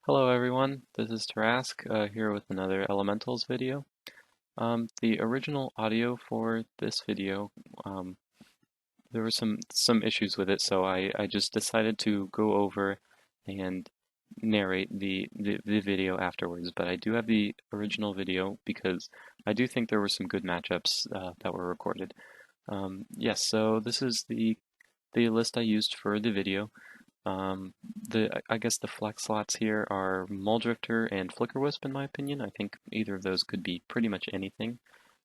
Hello everyone, this is Tarask here with another Elementals video. The original audio for this video, there were some issues with it, so I just decided to go over and narrate the video afterwards. But I do have the original video because I do think there were some good matchups that were recorded. Yes, so this is the list I used for the video. I guess the flex slots here are Muldrifter and Flickerwisp in my opinion. I think either of those could be pretty much anything.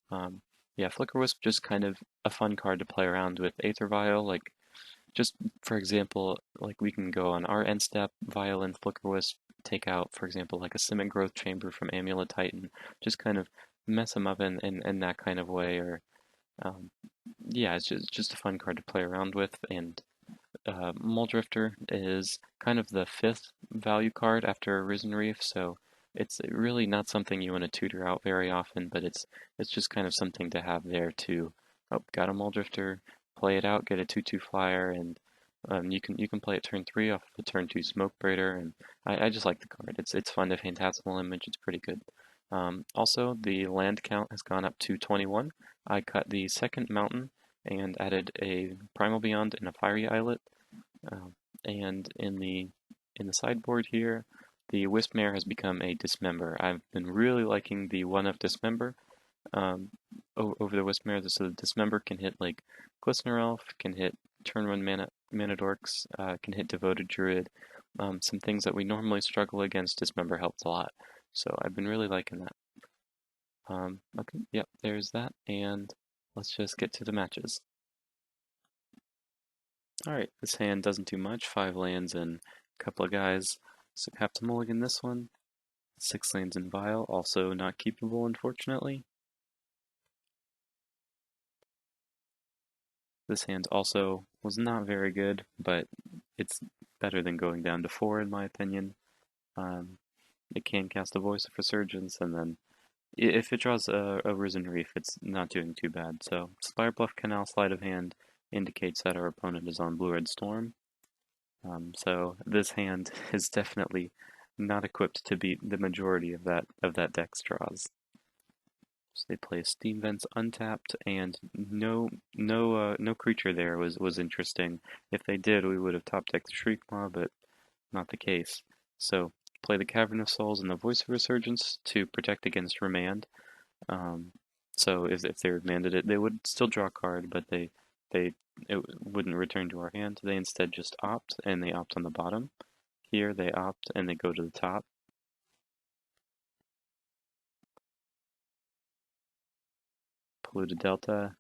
Um, yeah, Flickerwisp just kind of a fun card to play around with Aether Vial. Like, just for example, like we can go on our end step, Vial and Flickerwisp, take out, for example, like a Simic Growth Chamber from Amulet Titan, just kind of mess them up in that kind of way. Or yeah, it's just a fun card to play around with. And Muldrifter is kind of the fifth value card after Risen Reef, so it's really not something you want to tutor out very often, but it's just kind of something to have there to, oh, got a Muldrifter, play it out, get a 2/2 flyer, and you can play it turn 3 off of a turn 2 Smoke Braider, and I just like the card. It's fun to Phantasmal Image, it's pretty good. Also, the land count has gone up to 21. I cut the second mountain and added a Primal Beyond and a Fiery Islet. And in the sideboard here, the Wispmare has become a Dismember. I've been really liking the one of Dismember over the Wispmare. So the Dismember can hit like Glistener Elf, can hit turn 1 mana Dorks, can hit Devoted Druid. Some things that we normally struggle against, Dismember helps a lot. So I've been really liking that. Okay, yep, there's that, and let's just get to the matches. Alright, this hand doesn't do much. 5 lands and a couple of guys. So have to mulligan this one. 6 lands in Vial, also not keepable, unfortunately. This hand also was not very good, but it's better than going down to 4 in my opinion. It can cast a Voice of Resurgence, and then if it draws a Risen Reef, it's not doing too bad. So Spirebluff Canal Sleight of Hand indicates that our opponent is on Blue-Red Storm. So this hand is definitely not equipped to beat the majority of that deck's draws. So they play Steam Vents untapped, and no creature there was interesting. If they did, we would have top decked the Shriekmaw, but not the case. So play the Cavern of Souls and the Voice of Resurgence to protect against Remand. So if they remanded it, they would still draw a card, but it wouldn't return to our hand. They instead just opt, and they opt on the bottom. Here they opt, and they go to the top. Polluted Delta,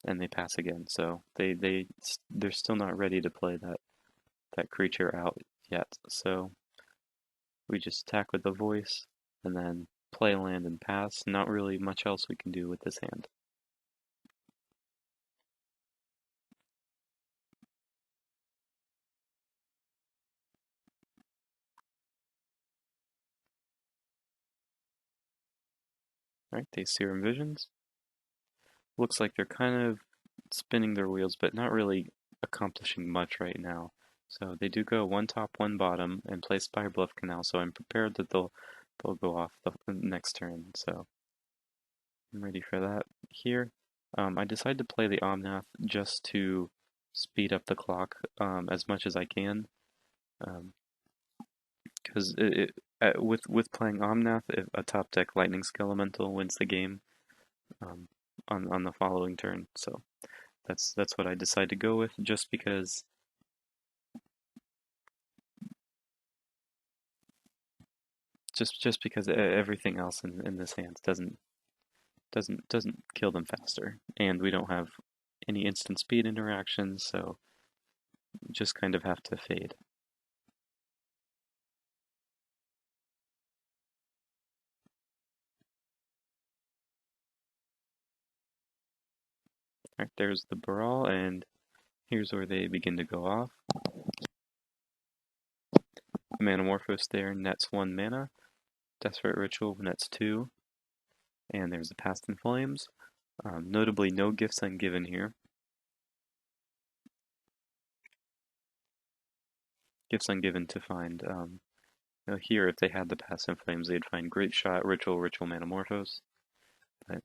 and they pass again. So they're still not ready to play that creature out yet. So we just attack with the Voice, and then play land and pass. Not really much else we can do with this hand. Alright, they Serum Visions. Looks like they're kind of spinning their wheels, but not really accomplishing much right now. So they do go one top, one bottom, and play Spirebluff Canal, so I'm prepared that they'll go off the next turn, so I'm ready for that. Here, I decided to play the Omnath just to speed up the clock as much as I can, because with playing Omnath, if a top deck Lightning Skelemental wins the game on the following turn, so that's what I decided to go with, just because everything else in this hand doesn't kill them faster, and we don't have any instant speed interactions, so just kind of have to fade. Alright, there's the Brawl, and here's where they begin to go off. Manamorphose there nets 1 mana. Desperate Ritual nets 2. And there's the Past in Flames. Notably, no gifts ungiven here. Gifts Ungiven to find, here if they had the passive flames, they'd find Grape Shot, Ritual, Ritual Manamorphose, but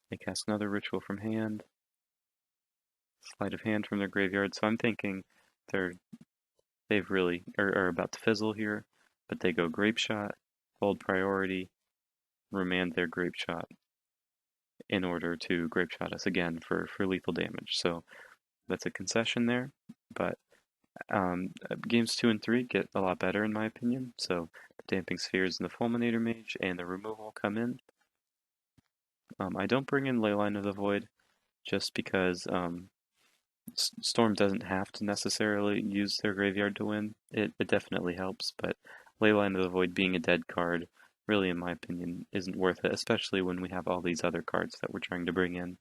they cast another Ritual from hand, Sleight of Hand from their graveyard, so I'm thinking they've really are about to fizzle here, but they go Grape Shot, hold priority, remand their Grape Shot in order to Grape Shot us again for lethal damage. So that's a concession there, but games 2 and 3 get a lot better in my opinion. So the Damping Spheres and the Fulminator Mage and the removal come in. I don't bring in Leyline of the Void just because Storm doesn't have to necessarily use their graveyard to win. It definitely helps, but Leyline of the Void being a dead card really, in my opinion, isn't worth it, especially when we have all these other cards that we're trying to bring in.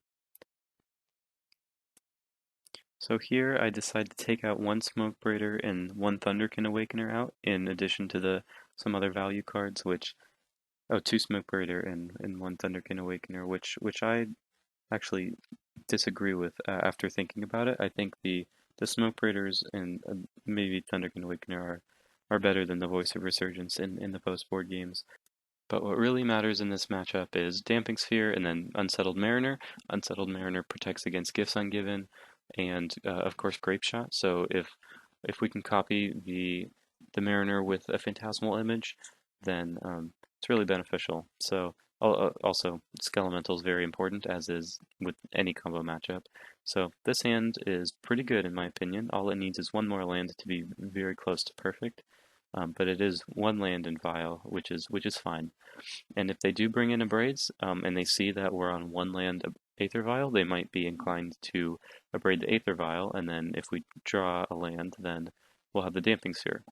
So here I decide to take out one Smoke Braider and one Thunderkin Awakener out, in addition to some other value cards, which two Smoke Braider and one Thunderkin Awakener, which I actually disagree with after thinking about it. I think the Smoke Raiders and maybe Thunderkin Awakener are better than the Voice of Resurgence in the post-board games. But what really matters in this matchup is Damping Sphere and then Unsettled Mariner. Unsettled Mariner protects against Gifts Ungiven and of course Grape Shot. So if we can copy the Mariner with a Phantasmal Image, then it's really beneficial. So also, Skelemental is very important, as is with any combo matchup. So this hand is pretty good in my opinion. All it needs is one more land to be very close to perfect. But it is one land in Vial, which is fine. And if they do bring in Abrades, and they see that we're on one land Aether Vial, they might be inclined to Abrade the Aether Vial, and then if we draw a land, then we'll have the Damping Sphere.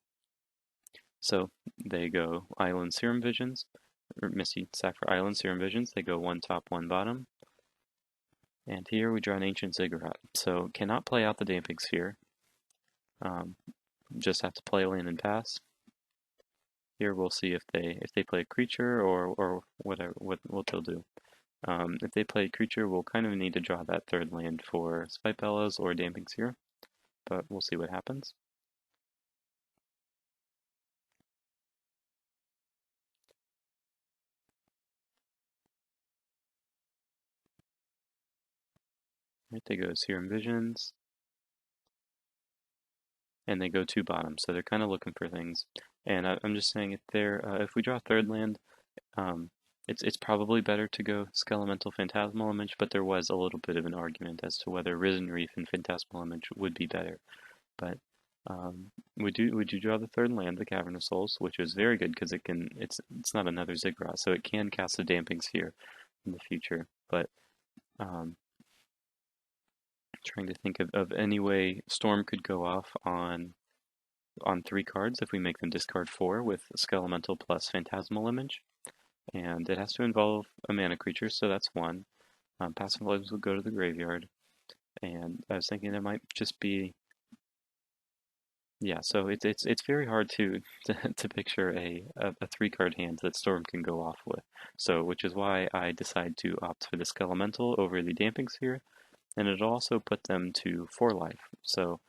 So they go Island Serum Visions, or Misty Sapphire Island Serum Visions. They go one top, one bottom. And here we draw an Ancient Ziggurat. So cannot play out the Damping Sphere. Just have to play a land and pass. Here we'll see if they play a creature or whatever what they'll do. If they play a creature, we'll kind of need to draw that third land for Spite Bellows or Damping Sphere, but we'll see what happens. Right, they go Serum Visions, and they go two bottoms, so they're kind of looking for things. And I'm just saying if we draw a third land, it's probably better to go Skelemental Phantasmal Image, but there was a little bit of an argument as to whether Risen Reef and Phantasmal Image would be better. But we do draw the third land, the Cavern of Souls, which is very good because it's not another Ziggurat, so it can cast a Damping Sphere in the future. But trying to think of any way Storm could go off on three cards if we make them discard four with Skelemental plus Phantasmal Image. And it has to involve a mana creature, so that's one. Passive lives will go to the graveyard. And I was thinking there might just be, yeah, so it's very hard to picture a 3-card hand that Storm can go off with. So which is why I decide to opt for the Skelemental over the Damping Sphere, and it'll also put them to 4 life. So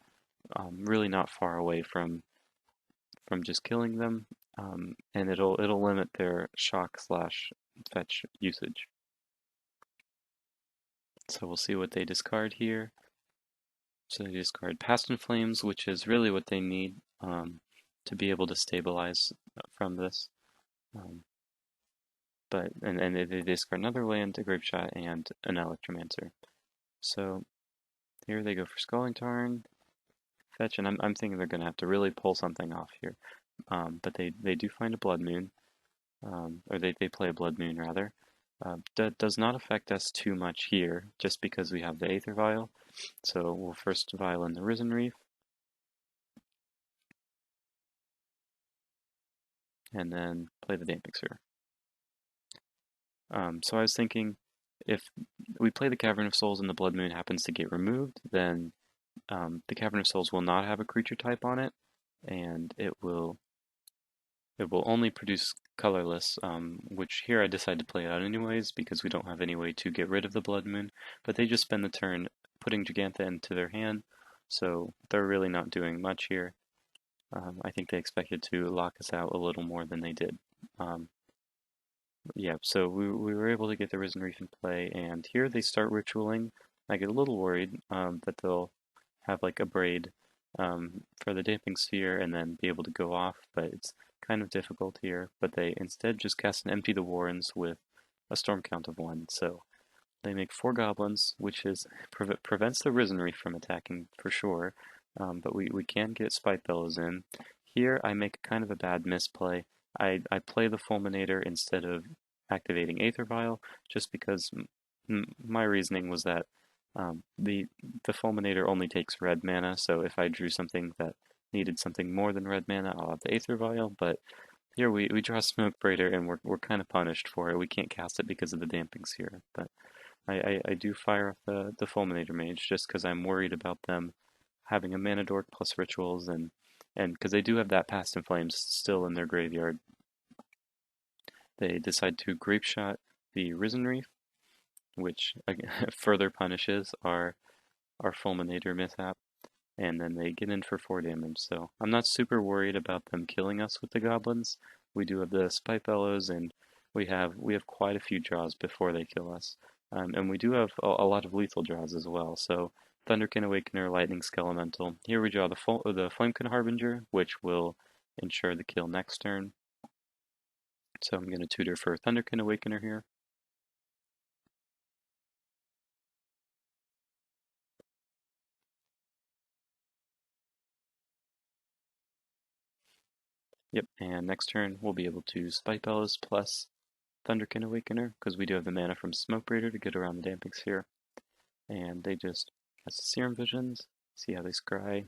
really not far away from just killing them, and it'll limit their shock / fetch usage. So we'll see what they discard here. So they discard Past in Flames, which is really what they need to be able to stabilize from this. But they discard another land, a Grape Shot, and an Electromancer. So here they go for Scalding Tarn, fetch, and I'm thinking they're going to have to really pull something off here. But they do find a Blood Moon, or they play a Blood Moon rather. That does not affect us too much here, just because we have the Aether Vial. So we'll first Vial in the Risen Reef, and then play the Damping Sphere. So I was thinking, if we play the Cavern of Souls and the Blood Moon happens to get removed, then the Cavern of Souls will not have a creature type on it, and it will only produce colorless, which here I decide to play out anyways because we don't have any way to get rid of the Blood Moon, but they just spend the turn putting Gigantha into their hand, so they're really not doing much here. I think they expected to lock us out a little more than they did. Um, yeah, so we were able to get the Risen Reef in play, and here they start ritualing. I get a little worried that they'll have like a braid for the damping sphere and then be able to go off, but it's kind of difficult here. But they instead just cast and empty the Warrens with a storm count of 1. So they make 4 goblins, which is prevents the Risen Reef from attacking for sure. But we can get Spite Bellows in. Here I make kind of a bad misplay. I play the Fulminator instead of activating Aether Vial, just because my reasoning was that the Fulminator only takes red mana, so if I drew something that needed something more than red mana, I'll have the Aether Vial. But here we draw Smoke Braider, and we're kind of punished for it. We can't cast it because of the Damping Sphere, but I do fire off the Fulminator Mage just because I'm worried about them having a Mana Dork plus rituals, and because they do have that Past in Flames still in their graveyard. They decide to Grape Shot the Risen Reef, which again, further punishes our Fulminator mishap, and then they get in for 4 damage. So I'm not super worried about them killing us with the goblins. We do have the Spite Bellows, and we have quite a few draws before they kill us. And we do have a lot of lethal draws as well. So Thunderkin Awakener, Lightning Skelemental. Here we draw the Flamekin Harbinger, which will ensure the kill next turn. So I'm going to tutor for Thunderkin Awakener here. Yep, and next turn we'll be able to Spite Bellows plus Thunderkin Awakener, because we do have the mana from Smoke Breeder to get around the Damping Sphere. And they just cast Serum Visions, see how they scry,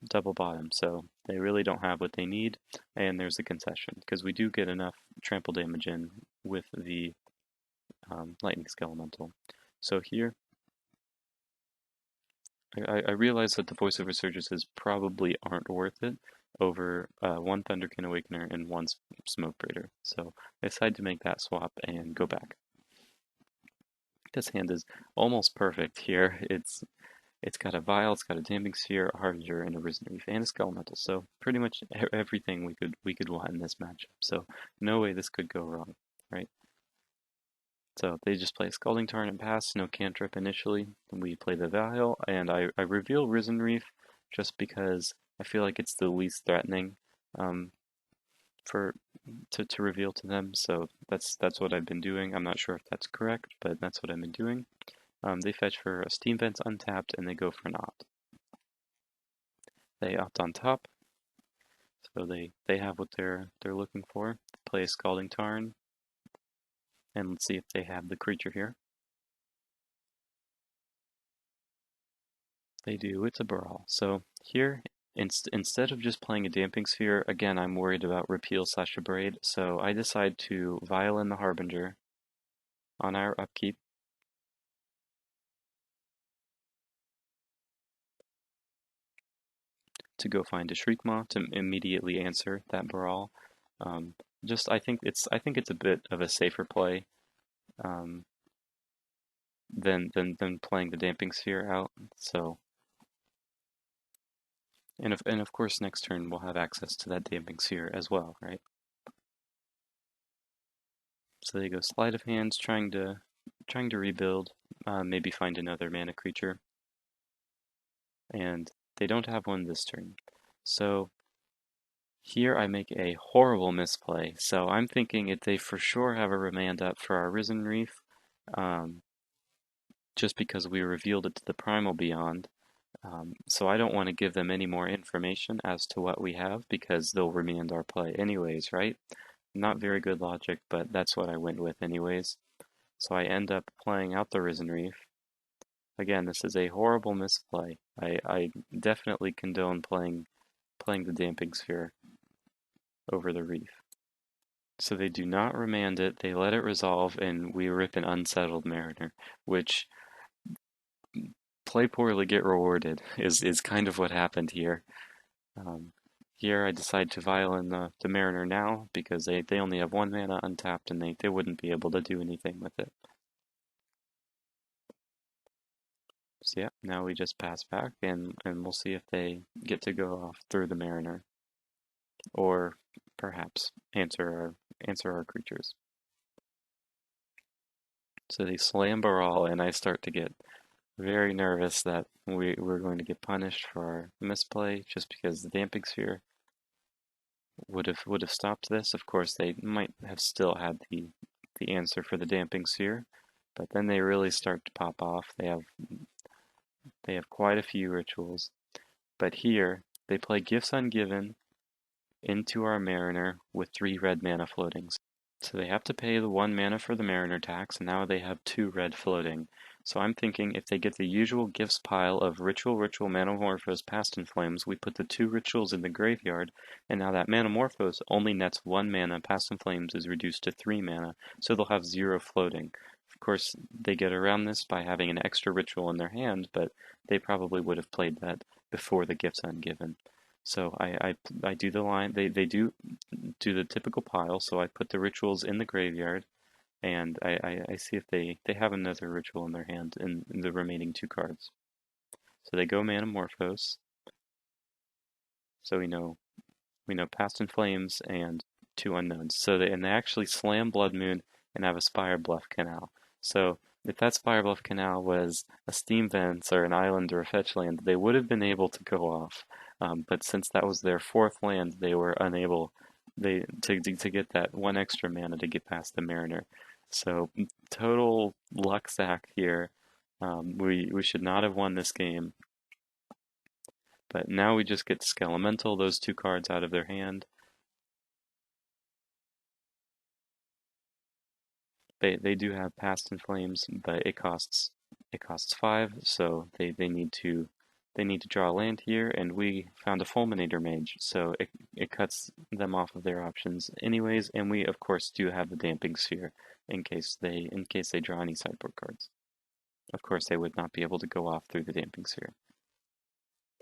double bottom. So they really don't have what they need, and there's a concession, because we do get enough trample damage in with the Lightning Skelemental. So here, I realize that the Voice of Resurgences probably aren't worth it over 1 Thunderkin Awakener and 1 Smoke Breeder. So I decided to make that swap and go back. This hand is almost perfect here. It's got a Vial, it's got a Damping Sphere, a Harbinger, and a Risen Reef, and a Skelemental. So pretty much everything we could want in this matchup. So no way this could go wrong, right? So they just play Scalding Tarn and pass, no cantrip initially. We play the Vial, and I reveal Risen Reef just because I feel like it's the least threatening for to reveal to them. So that's what I've been doing. I'm not sure if that's correct, but that's what I've been doing. They fetch for a Steam Vents untapped, and they go for an Opt. They Opt on top, so they have what they're looking for. Play a Scalding Tarn, and let's see if they have the creature here. They do. It's a Brawl. So here, instead of just playing a Damping Sphere, again, I'm worried about repeal / abrade, so I decide to Vial in the Harbinger on our upkeep. To go find a Shriekmaw to immediately answer that Brawl. Just I think it's a bit of a safer play um, than playing the Damping Sphere out. So, and of course next turn we'll have access to that Damping Sphere as well, right? So they go Sleight of Hands, trying to rebuild, maybe find another mana creature, and they don't have one this turn. So here I make a horrible misplay. So I'm thinking if they for sure have a remand up for our Risen Reef, just because we revealed it to the Primal Beyond. So I don't want to give them any more information as to what we have because they'll remand our play anyways, right? Not very good logic, but that's what I went with anyways. So I end up playing out the Risen Reef. Again, this is a horrible misplay. I definitely condone playing the Damping Sphere over the Reef. So they do not remand it, they let it resolve, and we rip an Unsettled Mariner, which play poorly, get rewarded, is kind of what happened here. Here I decide to Vial in the Mariner now, because they only have 1 mana untapped, and they wouldn't be able to do anything with it. So yeah, now we just pass back and we'll see if they get to go off through the Mariner or perhaps answer our creatures. So they slam Baral and I start to get very nervous that we're going to get punished for our misplay just because the Damping Sphere would have stopped this. Of course, they might have still had the answer for the Damping Sphere, but then they really start to pop off. They have quite a few rituals, but here they play Gifts Ungiven into our Mariner with 3 red mana floating. So they have to pay the 1 mana for the Mariner tax, and now they have 2 red floating. So I'm thinking if they get the usual gifts pile of Ritual, Manamorphose, Past in Flames, we put the 2 rituals in the graveyard, and now that Manamorphose only nets 1 mana, Past in Flames is reduced to 3 mana, so they'll have 0 floating. Of course, they get around this by having an extra ritual in their hand, but they probably would have played that before the Gifts Ungiven. So I do the line, they do the typical pile, so I put the rituals in the graveyard, and I see if they have another ritual in their hand in the remaining 2 cards. So they go Manamorphose, so we know Past in Flames and 2 unknowns. So they actually slam Blood Moon and have a Spire Bluff Canal. So if that Spire Bluff Canal was a Steam Vents or an island or a fetch land, they would have been able to go off. But since that was their 4th land, they were unable to get that 1 extra mana to get past the Mariner. So total luck sack here. We should not have won this game. But now we just get to Skelemental those 2 cards out of their hand. They do have Past in Flames, but it costs 5, so they need to draw a land here, and we found a Fulminator Mage, so it cuts them off of their options anyways, and we of course do have the Damping Sphere in case they draw any sideboard cards. Of course, they would not be able to go off through the Damping Sphere.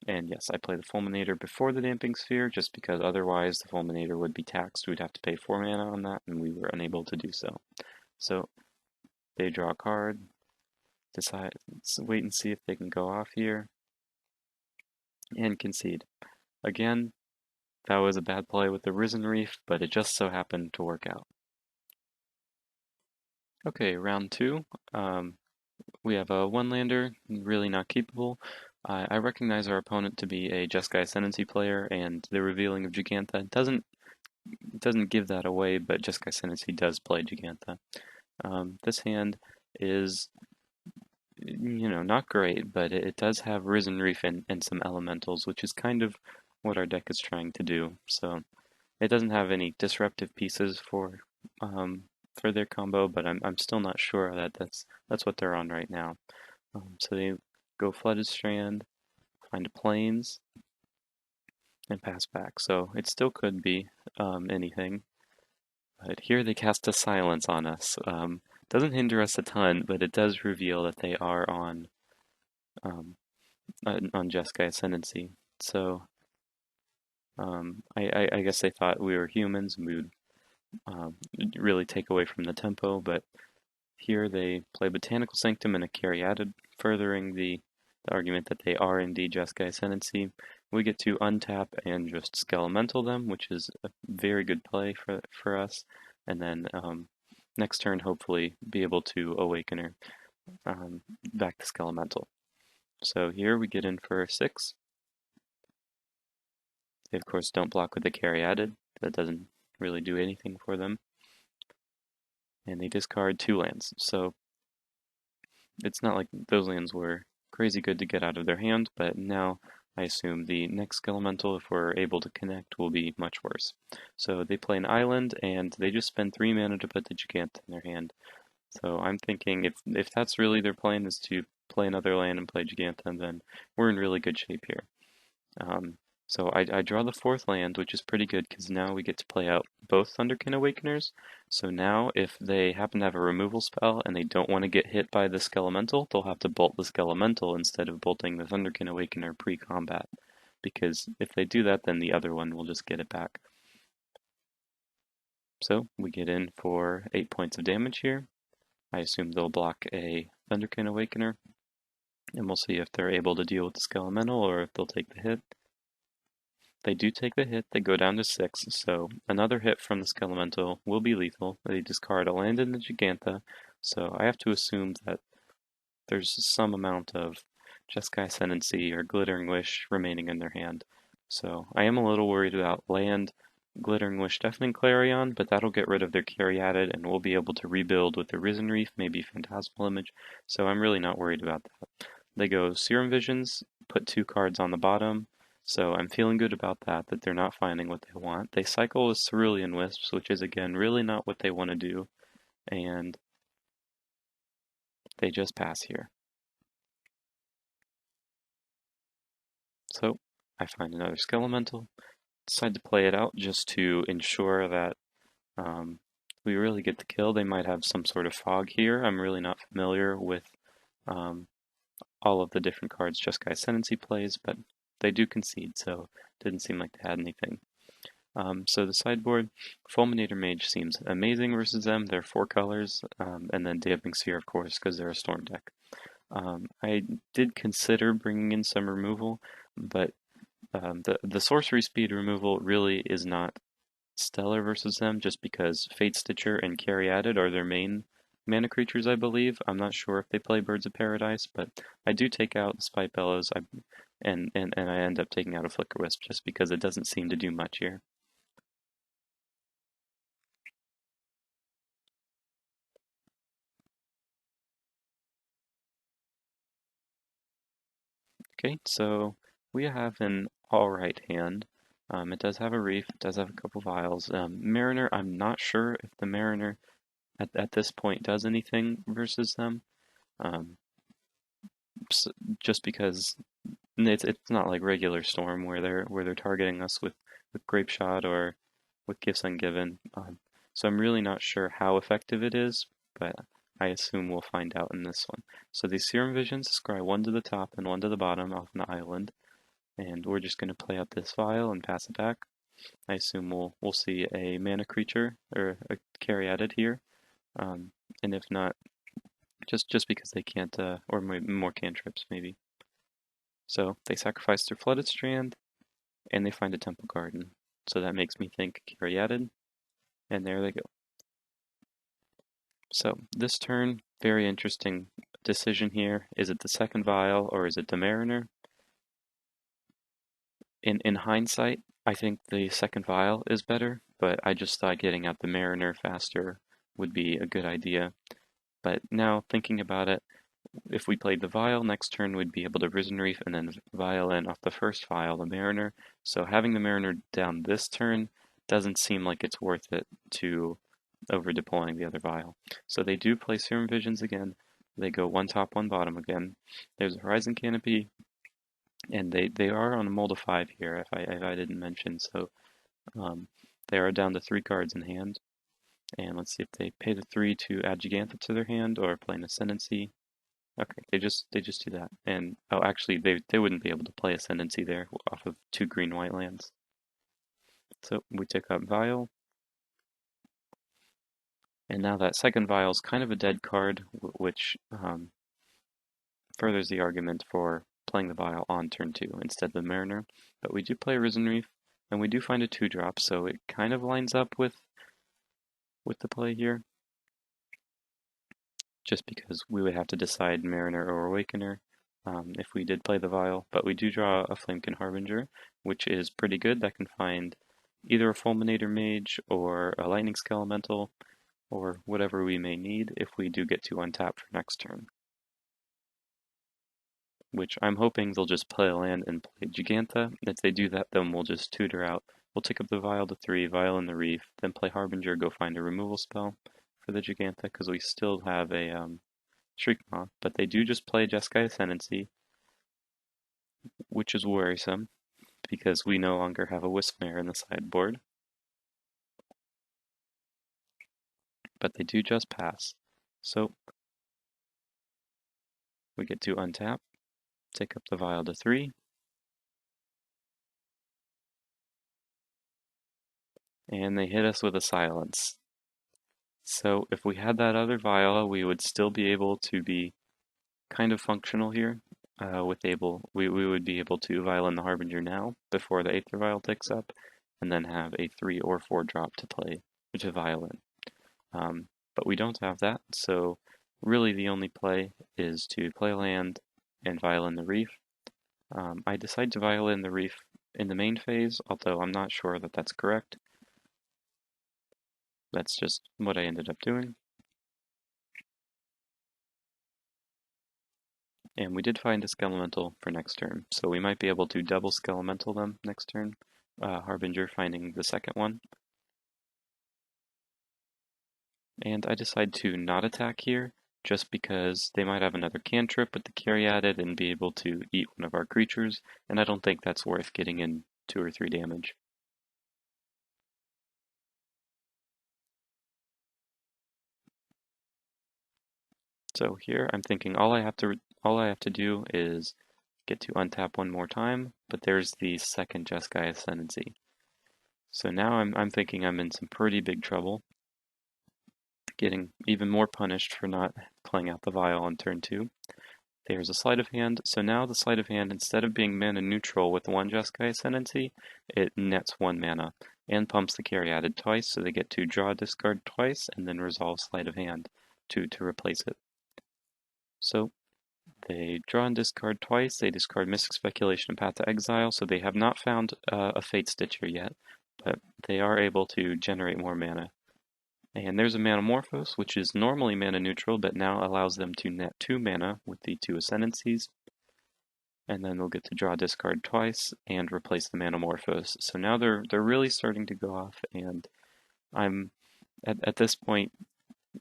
And yes, I play the Fulminator before the Damping Sphere, just because otherwise the Fulminator would be taxed. We'd have to pay 4 mana on that, and we were unable to do so. So they draw a card, decide, wait and see if they can go off here, and concede. Again, that was a bad play with the Risen Reef, but it just so happened to work out. Okay, round 2. We have a 1-lander, really not keepable. I recognize our opponent to be a Jeskai Ascendancy player, and the revealing of Gigantha doesn't give that away, but Jeskai Ascendancy does play Gigantha. This hand is, not great, but it does have Risen Reef and some elementals, which is kind of what our deck is trying to do. So it doesn't have any disruptive pieces for their combo, but I'm still not sure that that's what they're on right now. So they go Flooded Strand, find a Plains, and pass back. So it still could be anything. But here they cast a Silence on us. Doesn't hinder us a ton, but it does reveal that they are on Jeskai Ascendancy. So I guess they thought we were humans and we would really take away from the tempo, but here they play Botanical Sanctum and a Caryatid, furthering the argument that they are indeed Jeskai Ascendancy. We get to untap and just Skelemental them, which is a very good play for us, and then next turn hopefully be able to Awakener back to Skelemental. So here we get in for 6. They of course don't block with the Caryatid. That doesn't really do anything for them. And they discard 2 lands. So it's not like those lands were crazy good to get out of their hand, but now I assume the next Skelemental, if we're able to connect, will be much worse. So they play an island, and they just spend 3 mana to put the Gigantha in their hand. So I'm thinking if that's really their plan, is to play another land and play Gigantha, then we're in really good shape here. So I draw the 4th land, which is pretty good because now we get to play out both Thunderkin Awakeners. So now if they happen to have a removal spell and they don't want to get hit by the Skelemental, they'll have to bolt the Skelemental instead of bolting the Thunderkin Awakener pre-combat. Because if they do that, then the other one will just get it back. So we get in for 8 points of damage here. I assume they'll block a Thunderkin Awakener. and we'll see if they're able to deal with the skelemental or if they'll take the hit. They do take the hit, they go down to 6, so another hit from the skelemental will be lethal. They discard a land in the Giganta, so I have to assume that there's some amount of Jeskai Ascendancy or Glittering Wish remaining in their hand. So I am a little worried about land, Glittering Wish, Deafening Clarion, but that'll get rid of their Caryatid and we'll be able to rebuild with the Risen Reef, maybe Phantasmal Image, so I'm really not worried about that. They go Serum Visions, put 2 cards on the bottom, so I'm feeling good about that they're not finding what they want. They cycle with Cerulean Wisps, which is again really not what they want to do, and they just pass here. So I find another Skelemental, decide to play it out just to ensure that we really get the kill. They might have some sort of fog here. I'm really not familiar with um, all of the different cards Jeskai Ascendancy plays, but they do concede, so it didn't seem like they had anything. So the sideboard, Fulminator Mage seems amazing versus them. They're 4 colors, and then Damping Sphere, of course, because they're a Storm deck. I did consider bringing in some removal, but the sorcery speed removal really is not stellar versus them, just because Fate Stitcher and Caryatid are their main mana creatures, I believe. I'm not sure if they play Birds of Paradise, but I do take out Spite Bellows, and I end up taking out a Flicker Wisp just because it doesn't seem to do much here. Okay, so we have an alright hand. It does have a Reef, it does have a couple vials. Mariner, I'm not sure if the Mariner at this point does anything versus them. Um, just because it's not like regular Storm where they're targeting us with Grape Shot or with Gifts Ungiven. So I'm really not sure how effective it is, but I assume we'll find out in this one. So these Serum Visions scry 1 to the top and 1 to the bottom off an island, and we're just going to play out this vial and pass it back. I assume we'll see a mana creature or a Caryatid here, and if not, just because they can't, or more cantrips maybe. So they sacrifice their Flooded Strand, and they find a Temple Garden. So that makes me think Caryatid, and there they go. So this turn, very interesting decision here. Is it the second vial or is it the Mariner? In hindsight, I think the second vial is better, but I just thought getting out the Mariner faster would be a good idea. But now thinking about it, if we played the vial, next turn we'd be able to Risen Reef and then vial in off the first vial the Mariner. So having the Mariner down this turn doesn't seem like it's worth it to over deploying the other vial. So they do play Serum Visions again. They go 1 top, 1 bottom again. There's a Horizon Canopy, and they are on a mold of 5 here, if I didn't mention. So they are down to 3 cards in hand. And let's see if they pay the 3 to add Gigantha to their hand or play an Ascendancy. Okay, they just do that. And oh, actually, they wouldn't be able to play Ascendancy there off of 2 green-white lands. So we took up Vial. And now that second Vial is kind of a dead card, which furthers the argument for playing the Vial on turn 2 instead of the Mariner. But we do play Risen Reef, and we do find a 2-drop, so it kind of lines up with the play here. Just because we would have to decide Mariner or Awakener if we did play the Vial. But we do draw a Flamekin Harbinger, which is pretty good. That can find either a Fulminator Mage or a Lightning Skelemental, or whatever we may need if we do get to untap for next turn. Which I'm hoping they'll just play a land and play Gigantha. If they do that, then we'll just tutor out. We'll take up the Vial to 3, Vial in the Reef, then play Harbinger, go find a removal spell for the Gigantha, because we still have a Shriekmaw, but they do just play Jeskai Ascendancy, which is worrisome, because we no longer have a Wispmare in the sideboard. But they do just pass. So we get to untap, take up the Vial to 3, and they hit us with a Silence. So if we had that other Vial, we would still be able to be kind of functional here. we would be able to Violin the Harbinger now before the Aether Vial ticks up, and then have a 3 or 4 drop to play to Violin. But we don't have that, so really the only play is to play land and Violin the Reef. I decide to Violin the Reef in the main phase, although I'm not sure that that's correct. That's just what I ended up doing. And we did find a Skelemental for next turn, so we might be able to double Skelemental them next turn. Harbinger finding the second one. And I decide to not attack here, just because they might have another cantrip with the Caryatid and be able to eat one of our creatures, and I don't think that's worth getting in 2 or 3 damage. So here I'm thinking all I have to do is get to untap one more time, but there's the second Jeskai Ascendancy. So now I'm thinking I'm in some pretty big trouble, getting even more punished for not playing out the Vial on turn 2. There's a sleight of hand, so now the sleight of hand, instead of being mana neutral with 1 Jeskai Ascendancy, it nets 1 mana, and pumps the Caryatid twice, so they get to draw discard twice, and then resolve sleight of hand to replace it. So they draw and discard twice, they discard Mystic Speculation and Path to Exile, so they have not found a Fate Stitcher yet, but they are able to generate more mana. And there's a Manamorphose, which is normally mana neutral, but now allows them to net 2 mana with the 2 Ascendancies. And then they'll get to draw discard twice and replace the Manamorphose. So now they're really starting to go off, and I'm at this point,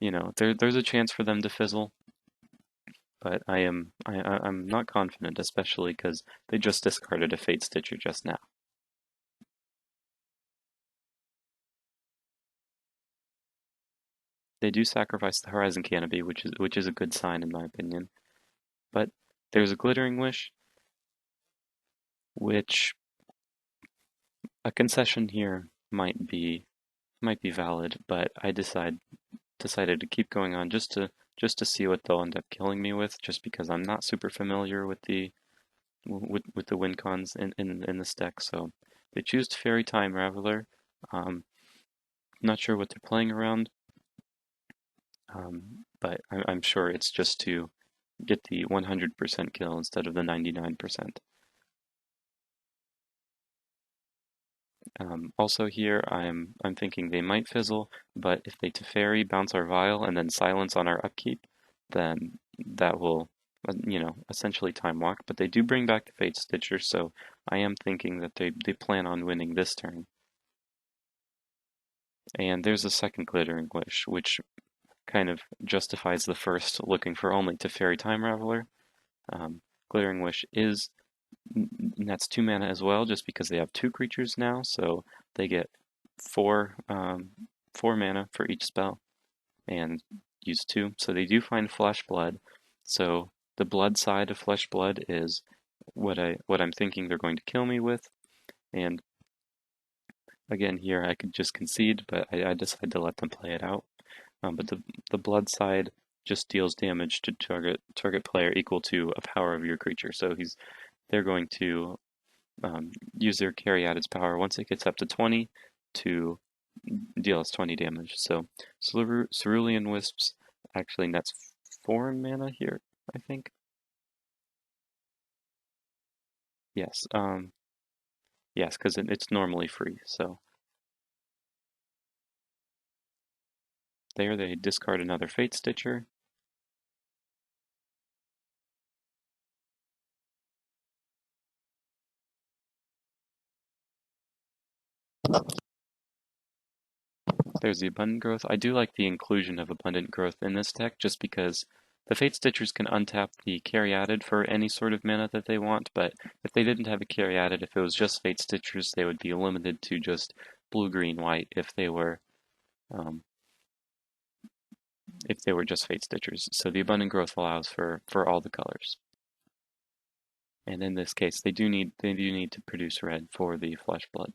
you know, there's a chance for them to fizzle, but I'm not confident, especially because they just discarded a Fate Stitcher just now. They do sacrifice the Horizon Canopy, which is a good sign in my opinion. But there's a Glittering Wish, which a concession here might be valid, but I decided to keep going on just to see what they'll end up killing me with, just because I'm not super familiar with the win cons in this deck. So they choose Fairy Time Raveler. Not sure what they're playing around, but I'm sure it's just to get the 100% kill instead of the 99%. Also here, I'm thinking they might fizzle, but if they Teferi, bounce our Vial, and then silence on our upkeep, then that will, you know, essentially time walk. But they do bring back the Fate Stitcher, so I am thinking that they plan on winning this turn. And there's a second Glittering Wish, which kind of justifies the first, looking for only Teferi Time Raveler. Glittering Wish is nets 2 mana as well, just because they have 2 creatures now, so they get 4 mana for each spell and use 2. So they do find Flesh Blood. So the blood side of Flesh Blood is what I'm thinking they're going to kill me with. And again here I could just concede, but I decided to let them play it out. But the blood side just deals damage to target player equal to a power of your creature. So they're going to use their Caryatid's power once it gets up to 20 to deal us 20 damage. So Cerulean Wisps actually nets 4 mana here, I think. Yes, yes, because it's normally free. So there they discard another Fate Stitcher. There's the Abundant Growth. I do like the inclusion of Abundant Growth in this deck just because the Fate Stitchers can untap the Caryatid for any sort of mana that they want, but if they didn't have a Caryatid, if it was just Fate Stitchers, they would be limited to just blue, green, white if they were just Fate Stitchers. So the Abundant Growth allows for all the colors. And in this case, they do need to produce red for the Flesh Blood.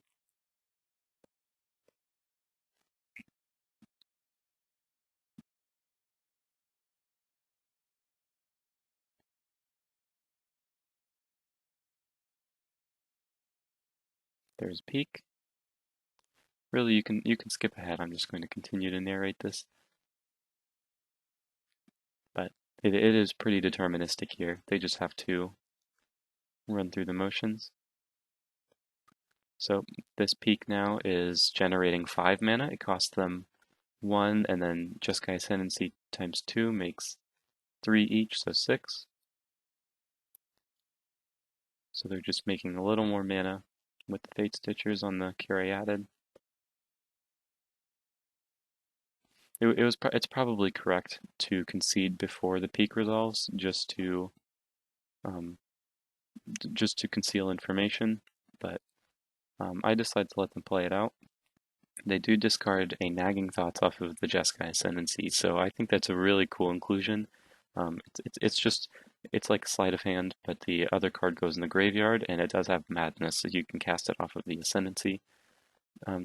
There's peak. Really, you can skip ahead. I'm just going to continue to narrate this, but it is pretty deterministic here. They just have to run through the motions. So this peak now is generating 5 mana. It costs them 1, and then Jeskai Ascendancy times 2 makes 3 each, so 6. So they're just making a little more mana with the Fate Stitchers on the Caryatid. It's probably correct to concede before the peak resolves, um, just to conceal information, but I decided to let them play it out. They do discard a Nagging Thoughts off of the Jeskai Ascendancy, so I think that's a really cool inclusion. It's just it's like sleight of hand, but the other card goes in the graveyard, and it does have Madness, so you can cast it off of the Ascendancy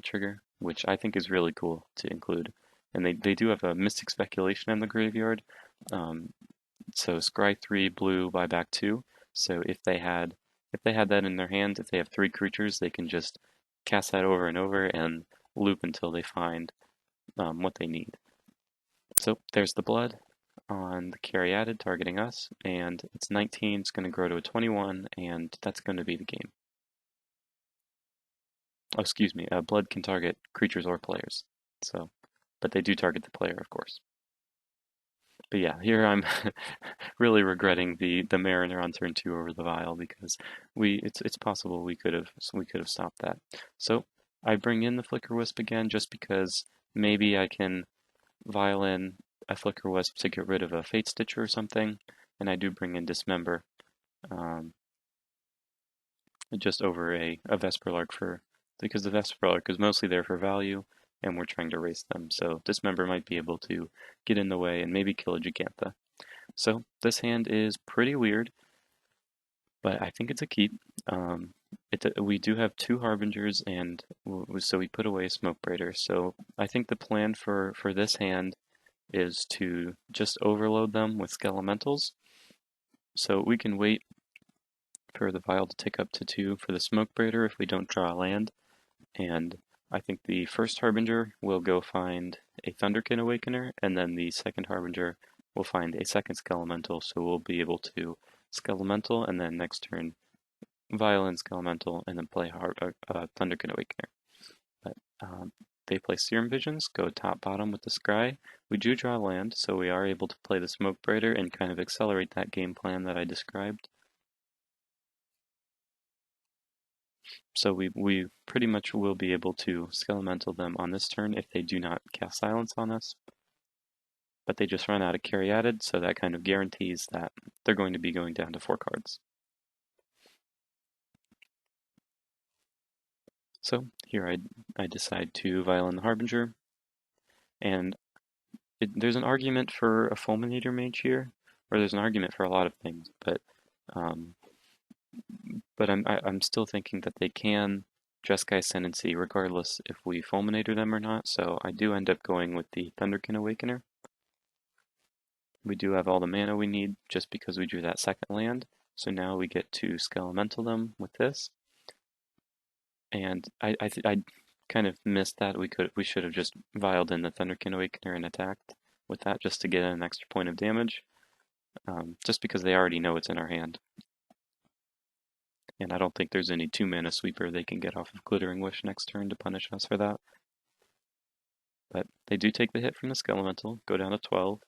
trigger, which I think is really cool to include. And they do have a Mystic Speculation in the graveyard, so scry 3 blue, buy back 2. So if they had that in their hand, if they have 3 creatures, they can just cast that over and over and loop until they find what they need. So there's the blood on the Caryatid targeting us, and it's 19. It's going to grow to a 21, and that's going to be the game. Oh, excuse me. Blood can target creatures or players. So, but they do target the player, of course. But yeah, here I'm really regretting the Mariner on turn 2 over the Vial, because it's possible we could have stopped that. So I bring in the Flicker Wisp again just because maybe I can Vial in a Flicker Wisp to get rid of a Fate Stitcher or something, and I do bring in Dismember um, just over a Vesperlark because the Vesperlark is mostly there for value, and we're trying to race them. So Dismember might be able to get in the way and maybe kill a Gigantha. So this hand is pretty weird, but I think it's a keep. We do have 2 Harbingers, and so we put away a Smoke Braider. So I think the plan for this hand is to just overload them with Skelementals. So we can wait for the Vial to tick up to 2 for the Smoke Braider if we don't draw a land. And I think the first Harbinger will go find a Thunderkin Awakener, and then the second Harbinger will find a second Skelemental, so we'll be able to Skelemental, and then next turn Violent Skelemental, and then play Thunderkin Awakener. But they play Serum Visions, go top bottom with the Scry. We do draw land, so we are able to play the Smoke Braider and kind of accelerate that game plan that I described. So we pretty much will be able to Skelemental them on this turn if they do not cast Silence on us. But they just run out of Caryatid, so that kind of guarantees that they're going to be going down to 4 cards. So here I decide to Violent the Harbinger, and there's an argument for a Fulminator Mage here, or there's an argument for a lot of things, but um, I'm still thinking that they can Jeskai Ascendancy regardless if we Fulminator them or not, so I do end up going with the Thunderkin Awakener. We do have all the mana we need just because we drew that second land, so now we get to Skelemental them with this. And I kind of missed that. We should have just vialed in the Thunderkin Awakener and attacked with that just to get an extra point of damage, just because they already know it's in our hand. And I don't think there's any 2-mana sweeper they can get off of Glittering Wish next turn to punish us for that. But they do take the hit from the Skelemental, go down to 12.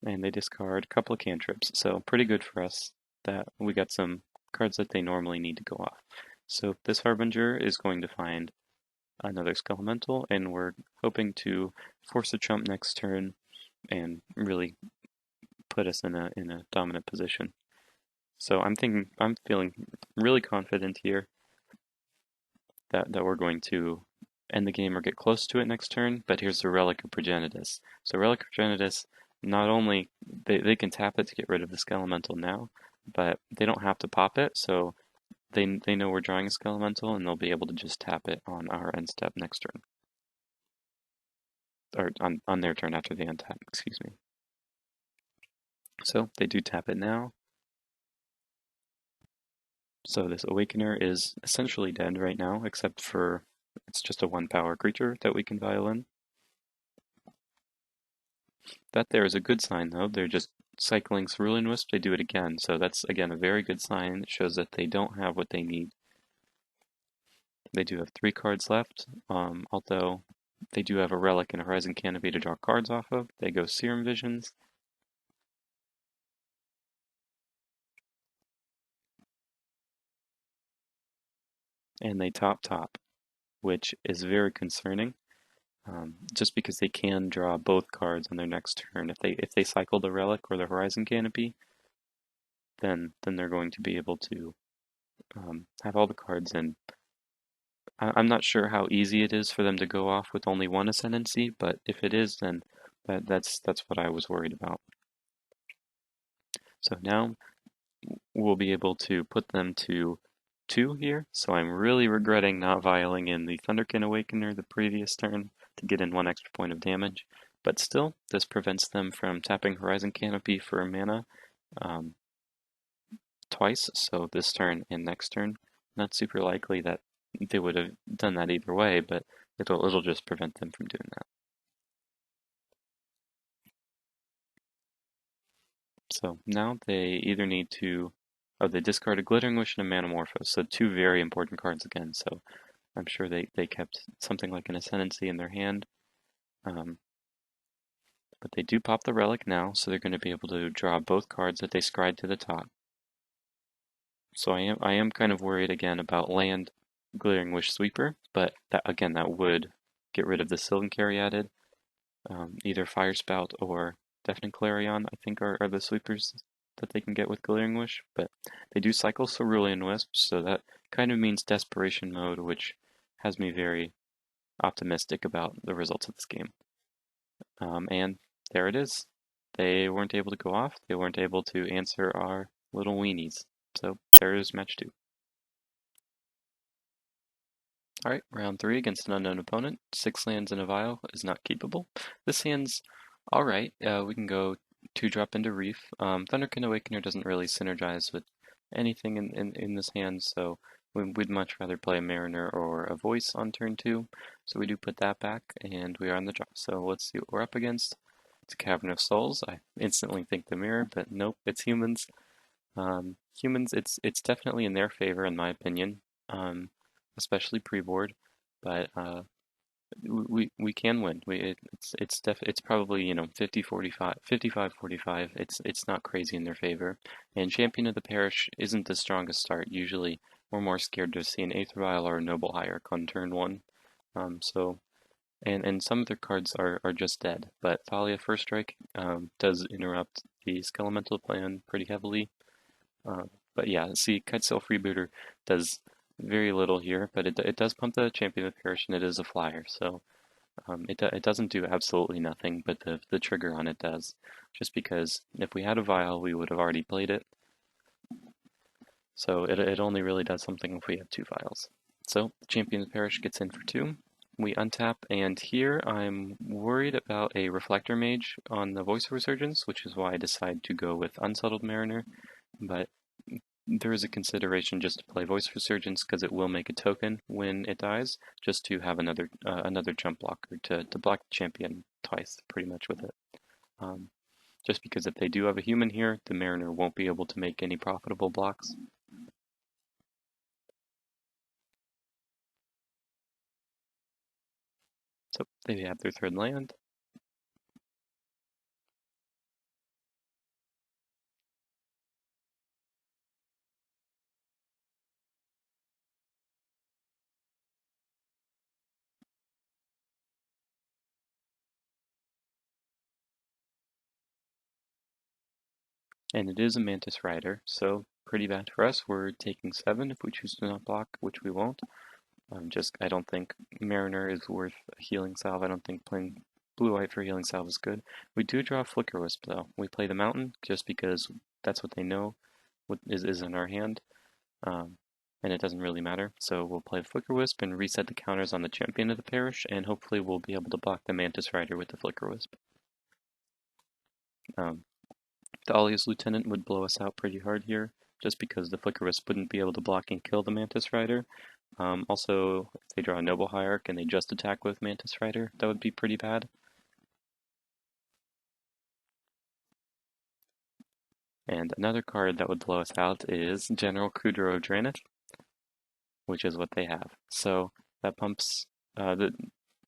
And they discard a couple of cantrips, so pretty good for us that we got some cards that they normally need to go off. So this Harbinger is going to find another Skelemental, and we're hoping to force a chump next turn and really put us in a dominant position. So I'm feeling really confident here that we're going to end the game or get close to it next turn. But here's the Relic of Progenitus. So Relic of Progenitus, not only they can tap it to get rid of the Skelemental now, but they don't have to pop it. So they know we're drawing a Skelemental, and they'll be able to just tap it on our end step next turn, or on their turn after the untap. Excuse me. So they do tap it now. So this Awakener is essentially dead right now, except for it's just a 1-power creature that we can violin. That there is a good sign, though. They're just cycling Cerulean Wisp. They do it again, so that's, again, a very good sign. It shows that they don't have what they need. They do have 3 cards left, although they do have a Relic and a Horizon Canopy to draw cards off of. They go Serum Visions. And they top, which is very concerning. Just because they can draw both cards on their next turn. If they cycle the Relic or the Horizon Canopy, then they're going to be able to have all the cards in. I'm not sure how easy it is for them to go off with only one Ascendancy, but if it is, then that's what I was worried about. So now we'll be able to put them to 2 here. So I'm really regretting not vialing in the Thunderkin Awakener the previous turn to get in 1 extra point of damage. But still, this prevents them from tapping Horizon Canopy for mana twice, so this turn and next turn. Not super likely that they would have done that either way, but it'll just prevent them from doing that. So now they either need to, they discard a Glittering Wish and a Manamorphose, so 2 very important cards again. So I'm sure they kept something like an Ascendancy in their hand. But they do pop the Relic now, so they're going to be able to draw both cards that they scryed to the top. So I am kind of worried again about land Glittering Wish Sweeper, but that would get rid of the Sylvan Carry added. Either Fire Spout or Deafening Clarion, I think, are the sweepers that they can get with Glittering Wish, but they do cycle Cerulean Wisp, so that kind of means Desperation Mode, which has me very optimistic about the results of this game. And there it is. They weren't able to go off. They weren't able to answer our little weenies. So there is match 2. Alright, round 3 against an unknown opponent. 6 lands in a vial is not keepable. This hand's alright. We can go 2-drop into Reef. Thunderkin Awakener doesn't really synergize with anything in this hand, so we'd much rather play a Mariner or a Voice on turn 2. So we do put that back, and we are on the draw. So let's see what we're up against. It's a Cavern of Souls. I instantly think the mirror, but nope, it's humans. Humans, it's definitely in their favor, in my opinion, especially pre-board, but we can win. It's probably 50-45, 55-45. It's not crazy in their favor, and Champion of the Parish isn't the strongest start. Usually, we're more scared to see an Aether Vial or a Noble Hierarch on turn 1. So. And some of their cards are just dead, but Thalia First Strike does interrupt the Skelemental plan pretty heavily. But yeah, see, Kitesail Freebooter does very little here, but it does pump the Champion of the Parish, and it is a flyer, so it doesn't do absolutely nothing, but the trigger on it does. Just because if we had a vial, we would have already played it. So it only really does something if we have 2 vials. So Champion of the Parish gets in for 2. We untap, and here I'm worried about a Reflector Mage on the Voice of Resurgence, which is why I decide to go with Unsettled Mariner. But there is a consideration just to play Voice of Resurgence because it will make a token when it dies, just to have another jump blocker to block the champion twice, pretty much with it. Just because if they do have a human here, the Mariner won't be able to make any profitable blocks. So they have their 3rd land. And it is a Mantis Rider, so pretty bad for us. We're taking 7 if we choose to not block, which we won't. I don't think Mariner is worth a Healing Salve. I don't think playing blue-white for Healing Salve is good. We do draw Flicker Wisp, though. We play the Mountain just because that's what they know is in our hand, and it doesn't really matter. So we'll play Flicker Wisp and reset the counters on the Champion of the Parish, and hopefully we'll be able to block the Mantis Rider with the Flicker Wisp. The Alias Lieutenant would blow us out pretty hard here, just because the Flicker Wisp wouldn't be able to block and kill the Mantis Rider. Also, if they draw a Noble Hierarch and they just attack with Mantis Rider, that would be pretty bad. And another card that would blow us out is General Kudro Dranith, which is what they have. So that pumps. The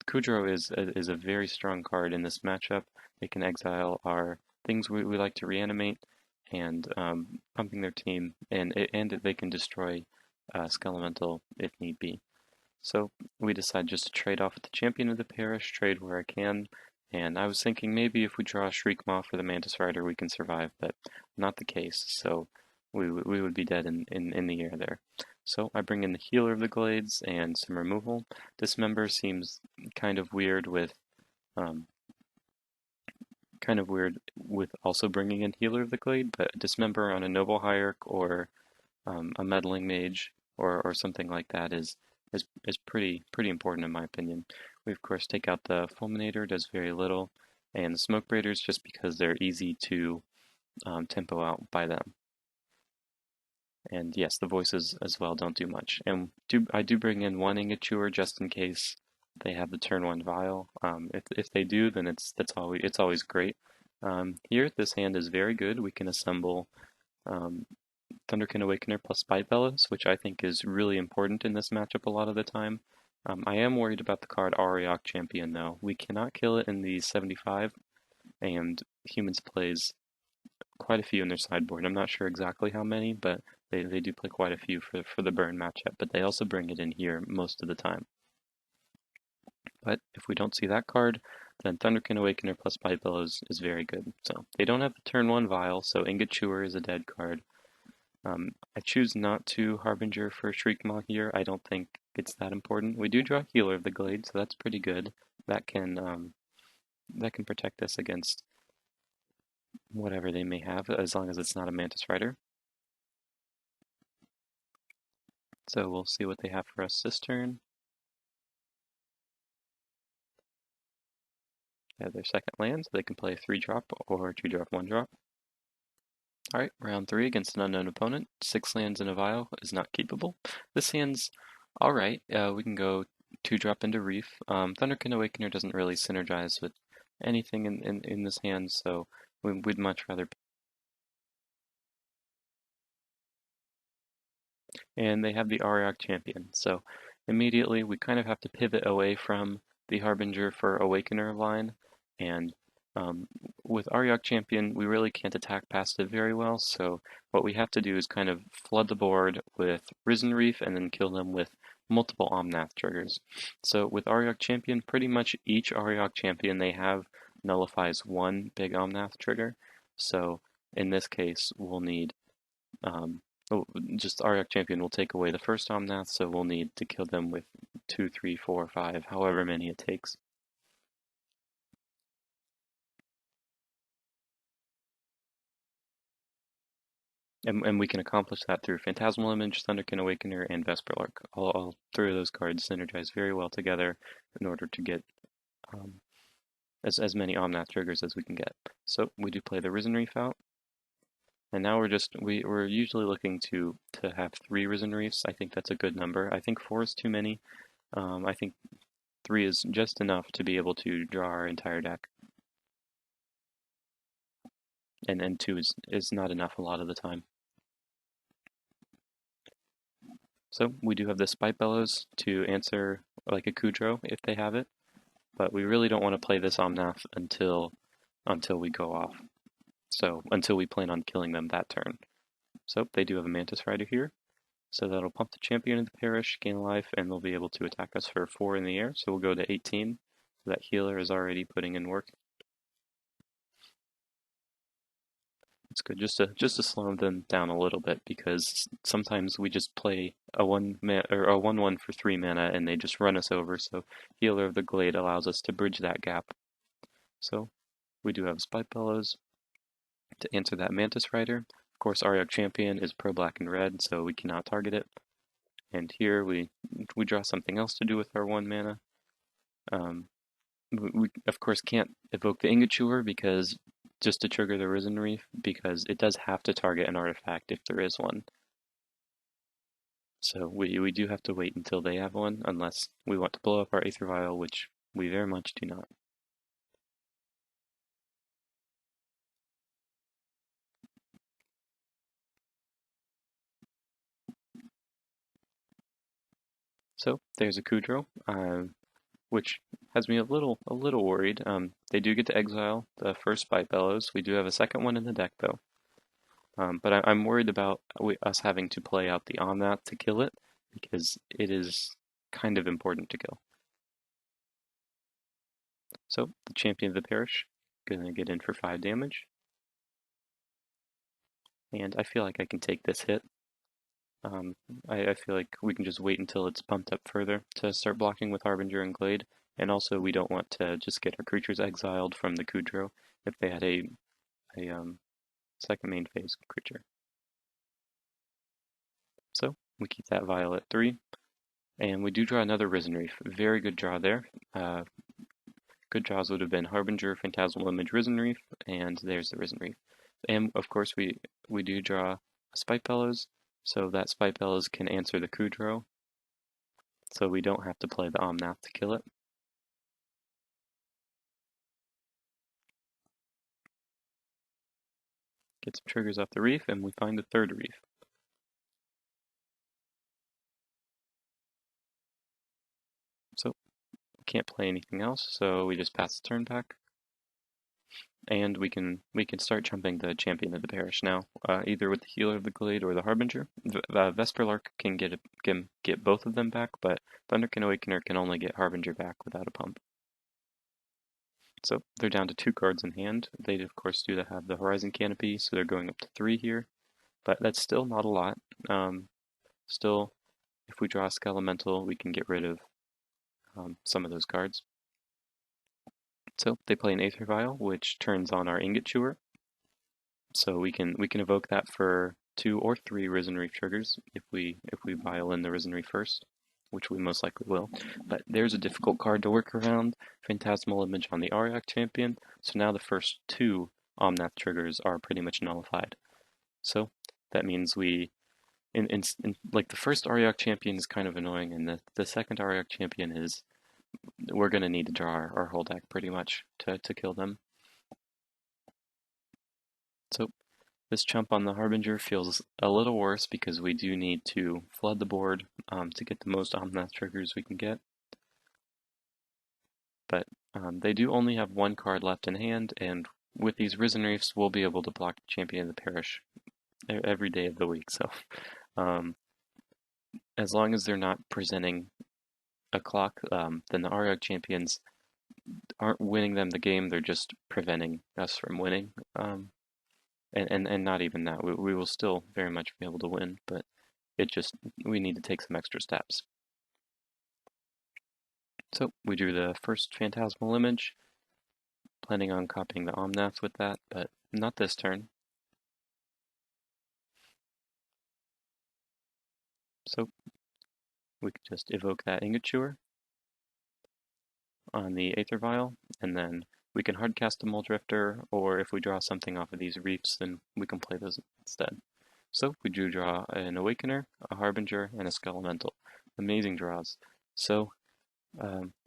Kudro is a very strong card in this matchup. They can exile our things we like to reanimate, and pumping their team, and they can destroy Skelemental if need be. So we decide just to trade off with the Champion of the Parish, trade where I can, and I was thinking maybe if we draw a Shriekmaw for the Mantis Rider we can survive, but not the case, so we would be dead in the air there. So I bring in the Healer of the Glades and some removal. Dismember seems kind of weird with um, also bringing in Healer of the Glade, but Dismember on a Noble Hierarch or a Meddling Mage or something like that is pretty important in my opinion. We of course take out the Fulminator, does very little, and the Smoke Breeders just because they're easy to tempo out by them. And yes, the voices as well don't do much. And I do bring in one Ingature just in case they have the turn one Vial. If they do, then it's always great. Here, this hand is very good. We can assemble Thunderkin Awakener plus Spite Bellows, which I think is really important in this matchup a lot of the time. I am worried about the card Auriok Champion though. We cannot kill it in the 75, and Humans plays quite a few in their sideboard. I'm not sure exactly how many, but they do play quite a few for the burn matchup, but they also bring it in here most of the time. But if we don't see that card, then Thunderkin Awakener plus Spite Bellows is very good. So they don't have the turn one Vial, so Ingot Chewer is a dead card. I choose not to Harbinger for Shriekmaw here. I don't think it's that important. We do draw Healer of the Glade, so that's pretty good. That can protect us against whatever they may have, as long as it's not a Mantis Rider. So we'll see what they have for us this turn. They have their second land, so they can play a 3-drop or 2-drop, 1-drop. Alright, round 3 against an unknown opponent. 6 lands in a vial is not keepable. This hand's alright. We can go 2-drop into Reef. Thunderkin Awakener doesn't really synergize with anything in this hand, so we'd much rather. And they have the Auriok Champion, so immediately we kind of have to pivot away from the Harbinger for Awakener line, and with Auriok Champion, we really can't attack past it very well, so what we have to do is kind of flood the board with Risen Reef and then kill them with multiple Omnath triggers. So with Auriok Champion, pretty much each Auriok Champion they have nullifies one big Omnath trigger, so in this case we'll need just Auriok Champion will take away the first Omnath, so we'll need to kill them with 2, 3, 4, 5, however many it takes. And we can accomplish that through Phantasmal Image, Thunderkin Awakener, and Vesperlark. All three of those cards synergize very well together in order to get as many Omnath triggers as we can get. So we do play the Risen Reef out. And now we're usually looking to have 3 Risen Reefs. I think that's a good number. I think 4 is too many. I think 3 is just enough to be able to draw our entire deck. And 2 is not enough a lot of the time. So we do have the Spite Bellows to answer like a Kudro if they have it, but we really don't want to play this Omnath until we go off. So until we plan on killing them that turn. So they do have a Mantis Rider here, so that'll pump the Champion of the Parish, gain a life, and they'll be able to attack us for 4 in the air. So we'll go to 18. So that healer is already putting in work. It's good just to slow them down a little bit, because sometimes we just play a 1/1 for 3 mana and they just run us over. So Healer of the Glade allows us to bridge that gap. So we do have Spite Bellows to answer that Mantis Rider. Of course, Auriok Champion is pro black and red, so we cannot target it. And here we draw something else to do with our 1 mana. We of course can't evoke the Ingot Chewer because just to trigger the Risen Reef, because it does have to target an artifact if there is one. So we do have to wait until they have one, unless we want to blow up our Aether Vial, which we very much do not. So there's a Kudro, which has me a little worried. They do get to exile the first Spite Bellows. We do have a second one in the deck though. But I'm worried about us having to play out the Omnath to kill it, because it is kind of important to kill. So the Champion of the Parish, gonna get in for 5 damage. And I feel like I can take this hit. I feel like we can just wait until it's bumped up further to start blocking with Harbinger and Glade. And also we don't want to just get our creatures exiled from the Kudro if they had a second main phase creature. So we keep that Vial at 3. And we do draw another Risen Reef. Very good draw there. Good draws would have been Harbinger, Phantasmal Image, Risen Reef, and there's the Risen Reef. And of course we do draw a Spite Bellows, so that Spite Bellows can answer the Kudro, so we don't have to play the Omnath to kill it. Get some triggers off the reef, and we find the third reef. So we can't play anything else, so we just pass the turn back. And we can start jumping the Champion of the Parish now, either with the Healer of the Glade or the Harbinger. Vesperlark can get both of them back, but Thunderkin Awakener can only get Harbinger back without a pump. So they're down to 2 cards in hand. They of course do have the Horizon Canopy, so they're going up to 3 here, but that's still not a lot. Still, if we draw a Skelemental, we can get rid of some of those cards. So they play an Aether Vial, which turns on our Ingot Chewer. So we can evoke that for 2 or 3 Risen Reef triggers if we vial in the Risen Reef first, which we most likely will. But there's a difficult card to work around, Phantasmal Image on the Auriok Champion. So now the first 2 Omnath triggers are pretty much nullified. So that means we like the first Auriok Champion is kind of annoying, and the second Auriok Champion is, we're going to need to draw our whole deck pretty much to kill them. So this chump on the Harbinger feels a little worse because we do need to flood the board to get the most Omnath triggers we can get. But they do only have 1 card left in hand, and with these Risen Reefs, we'll be able to block Champion of the Parish every day of the week. So as long as they're not presenting a clock, then the Auriok Champions aren't winning them the game, they're just preventing us from winning. And not even that. We will still very much be able to win, but we need to take some extra steps. So we drew the first Phantasmal Image, planning on copying the Omnath with that, but not this turn. So we could just evoke that Ingot Chewer on the Aether Vial, and then we can hardcast a Muldrifter, or if we draw something off of these reefs, then we can play those instead. So we do draw an Awakener, a Harbinger, and a Skelemental. Amazing draws. So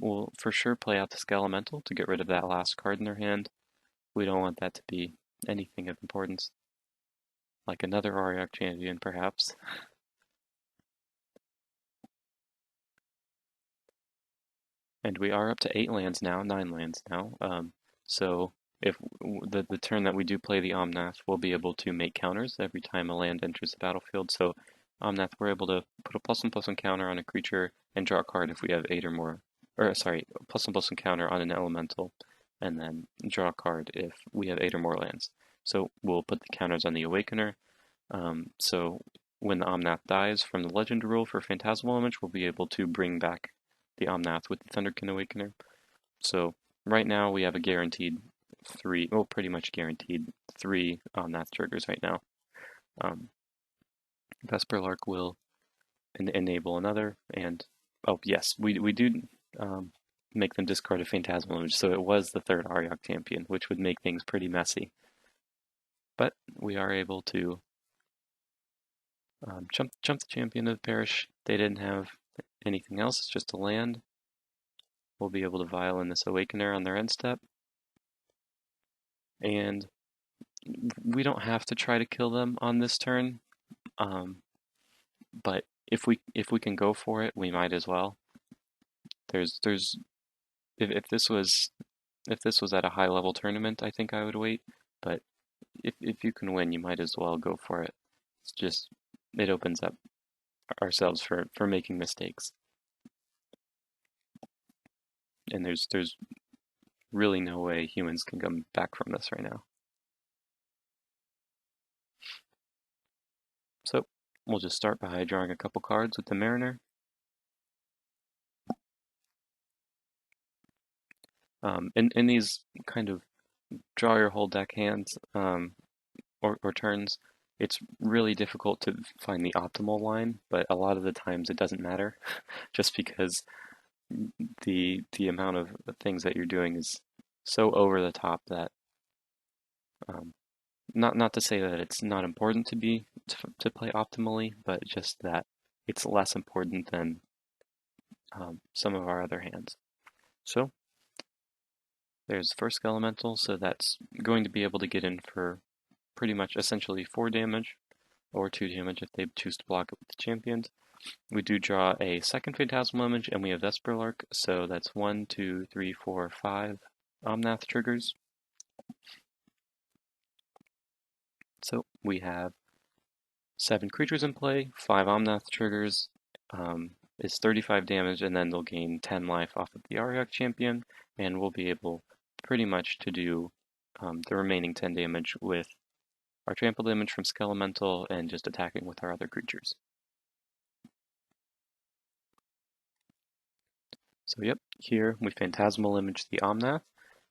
we'll for sure play out the Skelemental to get rid of that last card in their hand. We don't want that to be anything of importance. Like another Auriok Champion, perhaps. And we are up to 8 lands now, 9 lands now. So if the turn that we do play the Omnath, we'll be able to make counters every time a land enters the battlefield. So Omnath, we're able to put a +1/+1 counter on a creature and draw a card if we have 8 or more. Or sorry, +1/+1 counter on an elemental, and then draw a card if we have 8 or more lands. So we'll put the counters on the Awakener. So when the Omnath dies from the Legend rule for Phantasmal Image, we'll be able to bring back the Omnath with the Thunderkin Awakener. So right now we have a guaranteed 3, well, pretty much guaranteed 3 Omnath triggers right now. Vesperlark will enable another, and oh yes, we do make them discard a Phantasmal Image, so it was the 3rd Auriok Champion, which would make things pretty messy. But we are able to jump the champion of the parish. They didn't have anything else, it's just a land. We'll be able to violin this Awakener on their end step. And we don't have to try to kill them on this turn, but if we can go for it, we might as well. There's if this was at a high level tournament, I think I would wait. But if you can win, you might as well go for it. It's just it opens up ourselves for making mistakes. And there's really no way humans can come back from this right now. So we'll just start by drawing a couple cards with the Mariner. In these kind of draw your whole deck hands or turns, it's really difficult to find the optimal line, but a lot of the times it doesn't matter just because the amount of things that you're doing is so over the top that not to say that it's not important to play optimally, but just that it's less important than some of our other hands. So there's first elemental, so that's going to be able to get in for pretty much essentially 4 damage or 2 damage if they choose to block it with the champions. We do draw a second Phantasmal Image, and we have Vesperlark, so that's 1, 2, 3, 4, 5 Omnath triggers. So we have 7 creatures in play, 5 Omnath triggers, is 35 damage, and then they'll gain 10 life off of the Ariok champion, and we'll be able pretty much to do the remaining 10 damage with our trampled image from Skelemental and just attacking with our other creatures. So yep, here we Phantasmal Image the Omnath,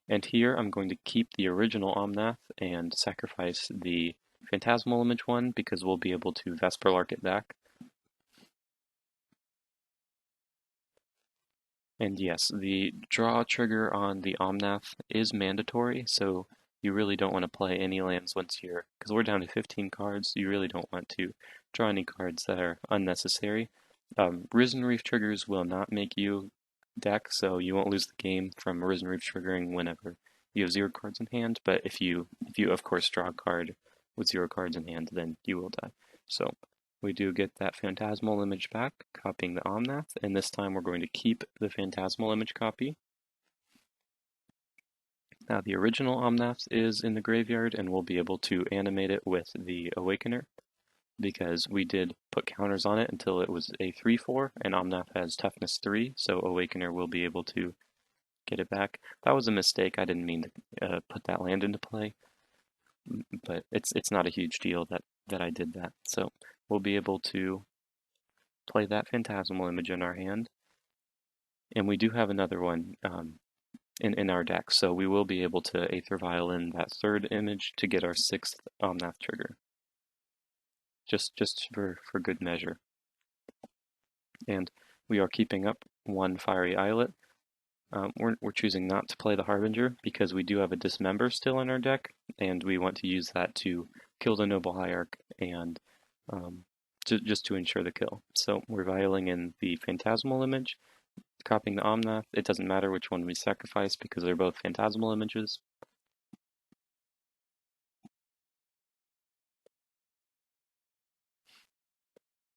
and here I'm going to keep the original Omnath and sacrifice the Phantasmal Image one because we'll be able to Vesperlark it back. And yes, the draw trigger on the Omnath is mandatory, so you really don't want to play any lands once you're, because we're down to 15 cards, you really don't want to draw any cards that are unnecessary. Risen Reef triggers will not make you deck, so you won't lose the game from Risen Reef triggering whenever you have 0 cards in hand, but if you of course draw a card with 0 cards in hand, then you will die. So we do get that Phantasmal Image back, copying the Omnath, and this time we're going to keep the Phantasmal Image copy. Now the original Omnath is in the graveyard, and we'll be able to animate it with the Awakener, because we did put counters on it until it was a 3/4, and Omnath has toughness 3, so Awakener will be able to get it back. That was a mistake, I didn't mean to put that land into play, but it's not a huge deal that I did that. So we'll be able to play that Phantasmal Image in our hand, and we do have another one in our deck, so we will be able to Aether Violin that 3rd image to get our 6th Omnath trigger. Just for good measure. And we are keeping up 1 Fiery Islet. We're choosing not to play the Harbinger because we do have a Dismember still in our deck, and we want to use that to kill the Noble Hierarch and just to ensure the kill. So we're violating in the Phantasmal Image, copying the Omnath. It doesn't matter which one we sacrifice because they're both Phantasmal Images.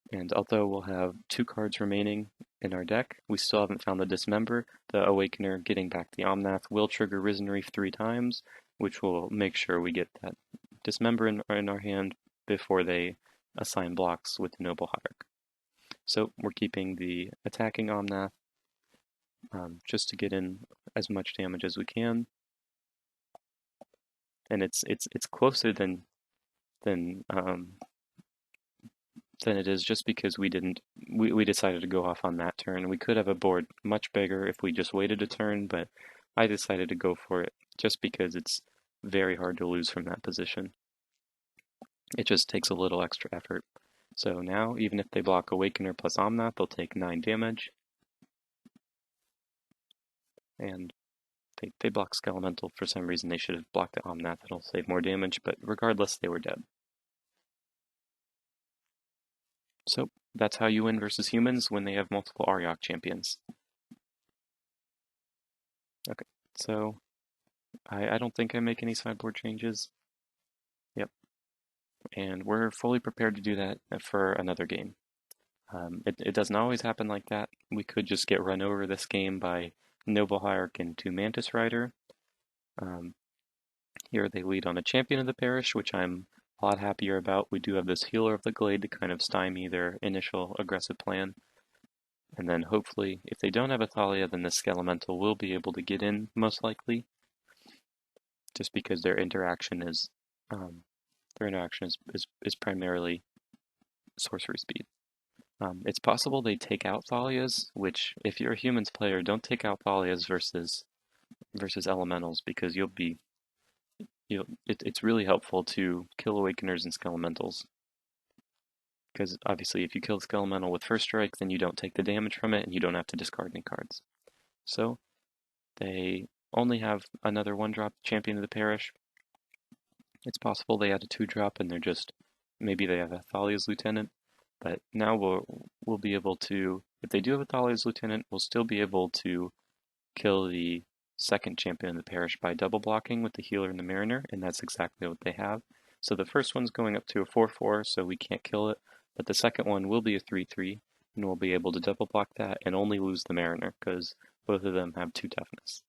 And although we'll have 2 cards remaining in our deck, we still haven't found the Dismember. The Awakener getting back the Omnath will trigger Risen Reef 3 times, which will make sure we get that Dismember in our hand before they assign blocks with the Noble Hierarch. So we're keeping the attacking Omnath just to get in as much damage as we can. And it's closer than it is just because we decided to go off on that turn. We could have a board much bigger if we just waited a turn, but I decided to go for it just because it's very hard to lose from that position. It just takes a little extra effort. So now, even if they block Awakener plus Omnath, they'll take 9 damage. And they block Skelemental. For some reason, they should have blocked the Omnath. It'll save more damage, but regardless, they were dead. So that's how you win versus humans when they have multiple Aryok champions. Okay, so I don't think I make any sideboard changes. Yep, and we're fully prepared to do that for another game. It doesn't always happen like that. We could just get run over this game by Noble Hierarch and 2 Mantis Rider. Here they lead on a Champion of the Parish, which I'm a lot happier about. We do have this Healer of the Glade to kind of stymie their initial aggressive plan. And then hopefully, if they don't have a Thalia, then the Skelemental will be able to get in, most likely. Just because their interaction is primarily sorcery speed. It's possible they take out Thalias, which if you're a humans player, don't take out Thalias versus elementals because it's really helpful to kill Awakeners and Skelementals. Because obviously if you kill the Skelemental with first strike, then you don't take the damage from it and you don't have to discard any cards. So they only have another 1-drop Champion of the Parish. It's possible they had a 2-drop and maybe they have a Thalia's Lieutenant. But now we'll be able to, if they do have a Thalia's Lieutenant, we'll still be able to kill the second Champion of the Parish by double blocking with the Healer and the Mariner, and that's exactly what they have. So the first one's going up to a 4/4, so we can't kill it, but the second one will be a 3/3, and we'll be able to double block that and only lose the Mariner, because both of them have 2 toughness.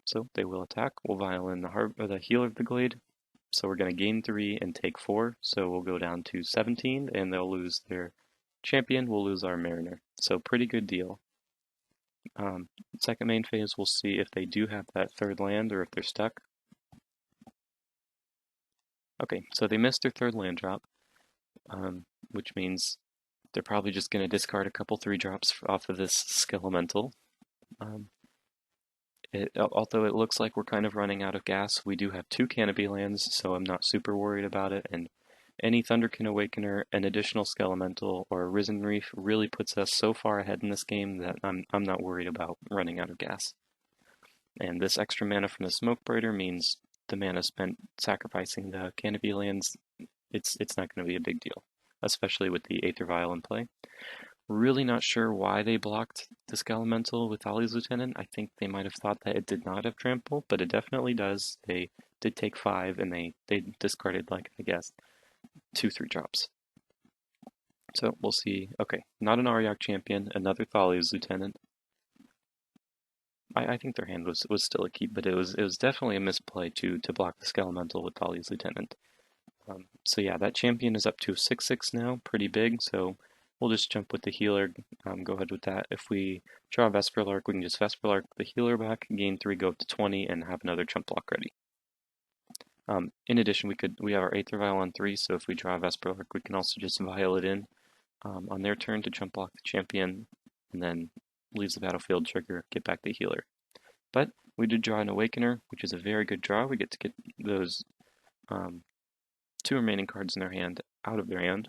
So they will attack. We'll violin the Healer of the Glade, so we're going to gain 3 and take 4, so we'll go down to 17, and they'll lose their Champion, we'll lose our Mariner. So pretty good deal. Second main phase, we'll see if they do have that 3rd land or if they're stuck. Okay, so they missed their 3rd land drop, which means they're probably just going to discard a couple 3-drops off of this Skelemental. Although it looks like we're kind of running out of gas, we do have 2 Canopy lands, so I'm not super worried about it, and any Thunderkin Awakener, an additional Skelemental, or a Risen Reef really puts us so far ahead in this game that I'm not worried about running out of gas. And this extra mana from the Smoke Braider means the mana spent sacrificing the Canopy lands, it's not going to be a big deal, especially with the Aether Vial in play. Really not sure why they blocked the Skelemental with Ali's Lieutenant. I think they might have thought that it did not have trample, but it definitely does. They did take 5, and they discarded, like, I guess, 2 3-drops. So we'll see. Okay, not an Aryok champion, another Thalia's Lieutenant. I think their hand was still a keep, but it was definitely a misplay to block the Skelemental with Thalia's Lieutenant. So yeah, that champion is up to 6/6 now, pretty big, so we'll just jump with the healer, go ahead with that. If we draw Vesperlark, we can just Vesperlark the healer back, gain 3, go up to 20, and have another chump block ready. In addition, we have our Aether Vial on 3, so if we draw Vesperlark, we can also just Vial it in on their turn to chump block the champion, and then leaves the battlefield, trigger, get back the healer. But we did draw an Awakener, which is a very good draw. We get to get those 2 remaining cards in their hand out of their hand.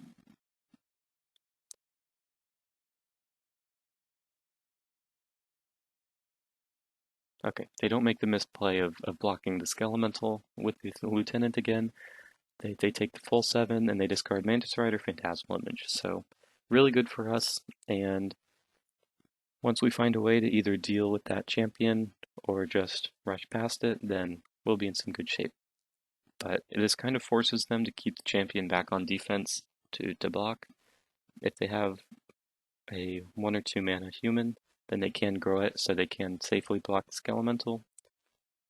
Okay, they don't make the misplay of blocking the Skelemental with the Lieutenant again. They take the full 7 and they discard Mantis Rider, Phantasmal Image. So really good for us, and once we find a way to either deal with that champion or just rush past it, then we'll be in some good shape. But this kind of forces them to keep the champion back on defense to block. If they have a 1 or 2 mana human, then they can grow it so they can safely block the Skelemental.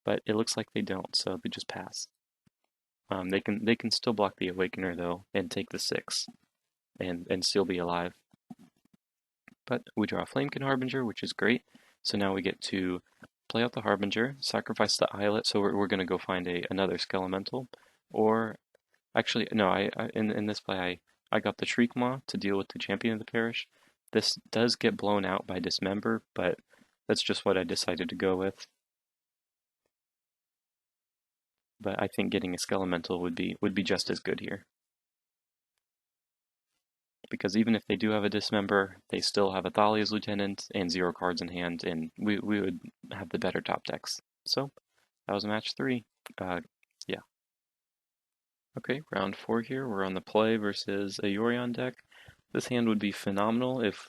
But it looks like they don't, so they just pass. They can still block the Awakener though and take the 6 and still be alive. But we draw a Flamekin Harbinger, which is great. So now we get to play out the Harbinger, sacrifice the Islet, so we're going to go find another Skelemental. Or, actually, no, in this play, I got the Shriekmaw to deal with the Champion of the Parish. This does get blown out by Dismember, but that's just what I decided to go with. But I think getting a Skelemental would be just as good here. because even if they do have a Dismember, they still have a Thalia's Lieutenant and 0 cards in hand, and we would have the better top decks. So that was match 3. Yeah. Okay, round 4 here. We're on the play versus a Yorion deck. This hand would be phenomenal if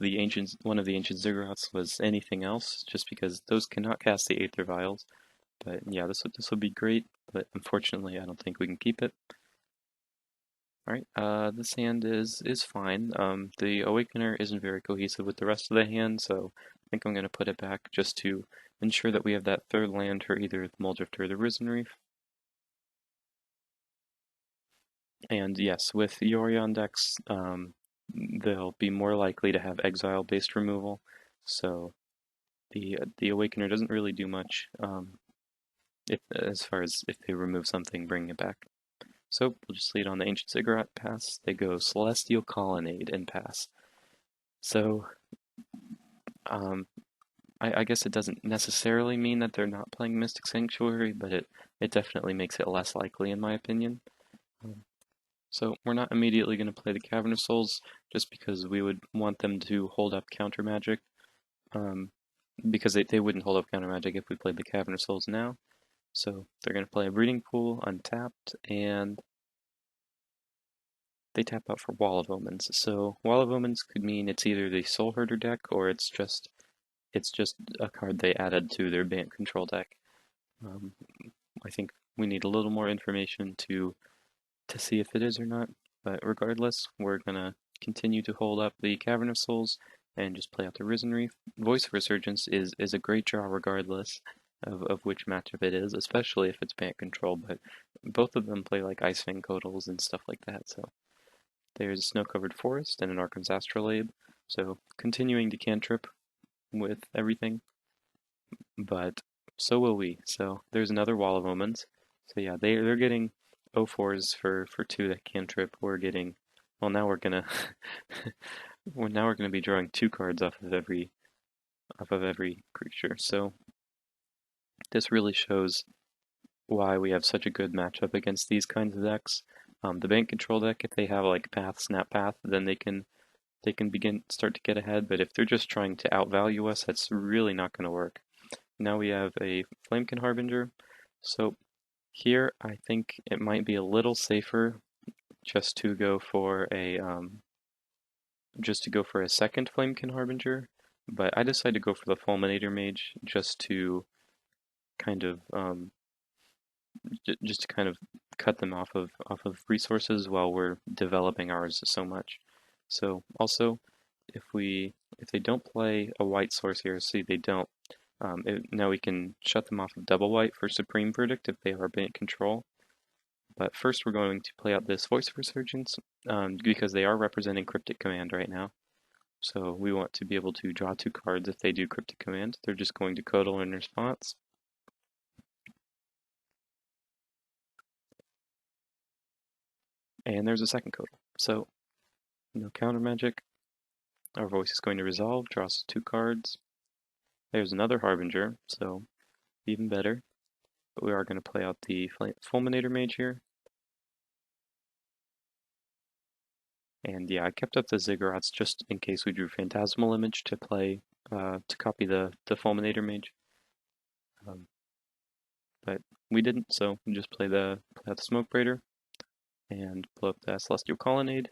one of the ancient Ziggurats was anything else, just because those cannot cast the Aether Vials. But yeah, this would be great, but unfortunately I don't think we can keep it. Alright, this hand is fine. The Awakener isn't very cohesive with the rest of the hand, so I think I'm going to put it back just to ensure that we have that third land for either the Muldrift or the Risen Reef. And yes, with Yorion decks, they'll be more likely to have exile-based removal, so the Awakener doesn't really do much as far as if they remove something, bringing it back. So we'll just lead on the Ancient Ziggurat, pass. They go Celestial Colonnade and pass. So I guess it doesn't necessarily mean that they're not playing Mystic Sanctuary, but it definitely makes it less likely in my opinion. So we're not immediately going to play the Cavern of Souls, just because we would want them to hold up counter magic. Because they wouldn't hold up counter magic if we played the Cavern of Souls now. So they're going to play a Breeding Pool untapped, and they tap out for Wall of Omens. So Wall of Omens could mean it's either the Soul Herder deck or it's just a card they added to their Bant control deck. I think we need a little more information to see if it is or not. But regardless, we're gonna continue to hold up the Cavern of Souls and just play out the Risen Reef. Voice of Resurgence is a great draw regardless of which matchup it is, especially if it's Bant control, but both of them play like Icefang Codals and stuff like that, so there's a Snow-Covered Forest and an Archon's Astrolabe, so continuing to cantrip with everything, but so will we. So there's another Wall of Omens. So yeah, they're getting O4s for 2 that cantrip. We're getting, well, now we're gonna now we're gonna be drawing 2 cards off of every creature. So this really shows why we have such a good matchup against these kinds of decks. The Bant control deck, if they have like Path, Snap Path, then they can start to get ahead. But if they're just trying to outvalue us, that's really not going to work. Now we have a Flamekin Harbinger. So here I think it might be a little safer just to go for a second Flamekin Harbinger. But I decided to go for the Fulminator Mage just to kind of cut them off of resources while we're developing ours so much. So also, if they don't play a white source here, see they don't. Now we can shut them off of double white for Supreme Verdict if they are Bant control. But first we're going to play out this Voice of Resurgence because they are representing Cryptic Command right now. So we want to be able to draw 2 cards if they do Cryptic Command. They're just going to Codal in response. And there's a second Codal. So no counter magic. Our Voice is going to resolve, draws 2 cards. There's another Harbinger, so even better. But we are going to play out the Fulminator Mage here. And yeah, I kept up the Ziggurats just in case we drew Phantasmal Image to play, to copy the Fulminator Mage. But we didn't, so we just play out the Smoke Braider and blow up the Celestial Colonnade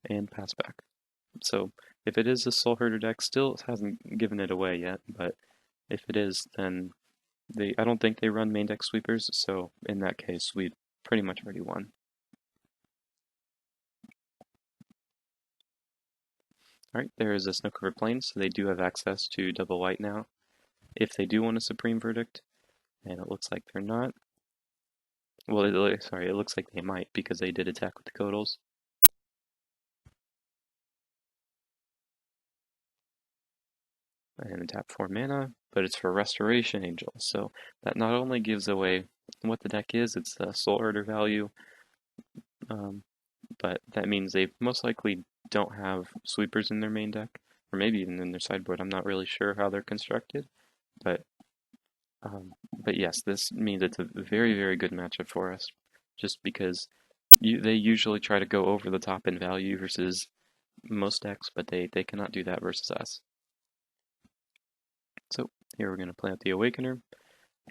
and pass back. So if it is a Soul Herder deck, still hasn't given it away yet, but if it is, then I don't think they run main deck sweepers, so in that case, we pretty much already won. Alright, there is a Snow-Covered Plain, so they do have access to double white now. If they do want a Supreme Verdict, and it looks like they're not. Well, it looks like they might, because they did attack with the Codals. And tap 4 mana, but it's for Restoration Angel, so that not only gives away what the deck is, it's the Soul Herder value, but that means they most likely don't have sweepers in their main deck, or maybe even in their sideboard. I'm not really sure how they're constructed, but yes, this means it's a very, very good matchup for us, just because they usually try to go over the top in value versus most decks, but they cannot do that versus us. So here we're going to play out the Awakener,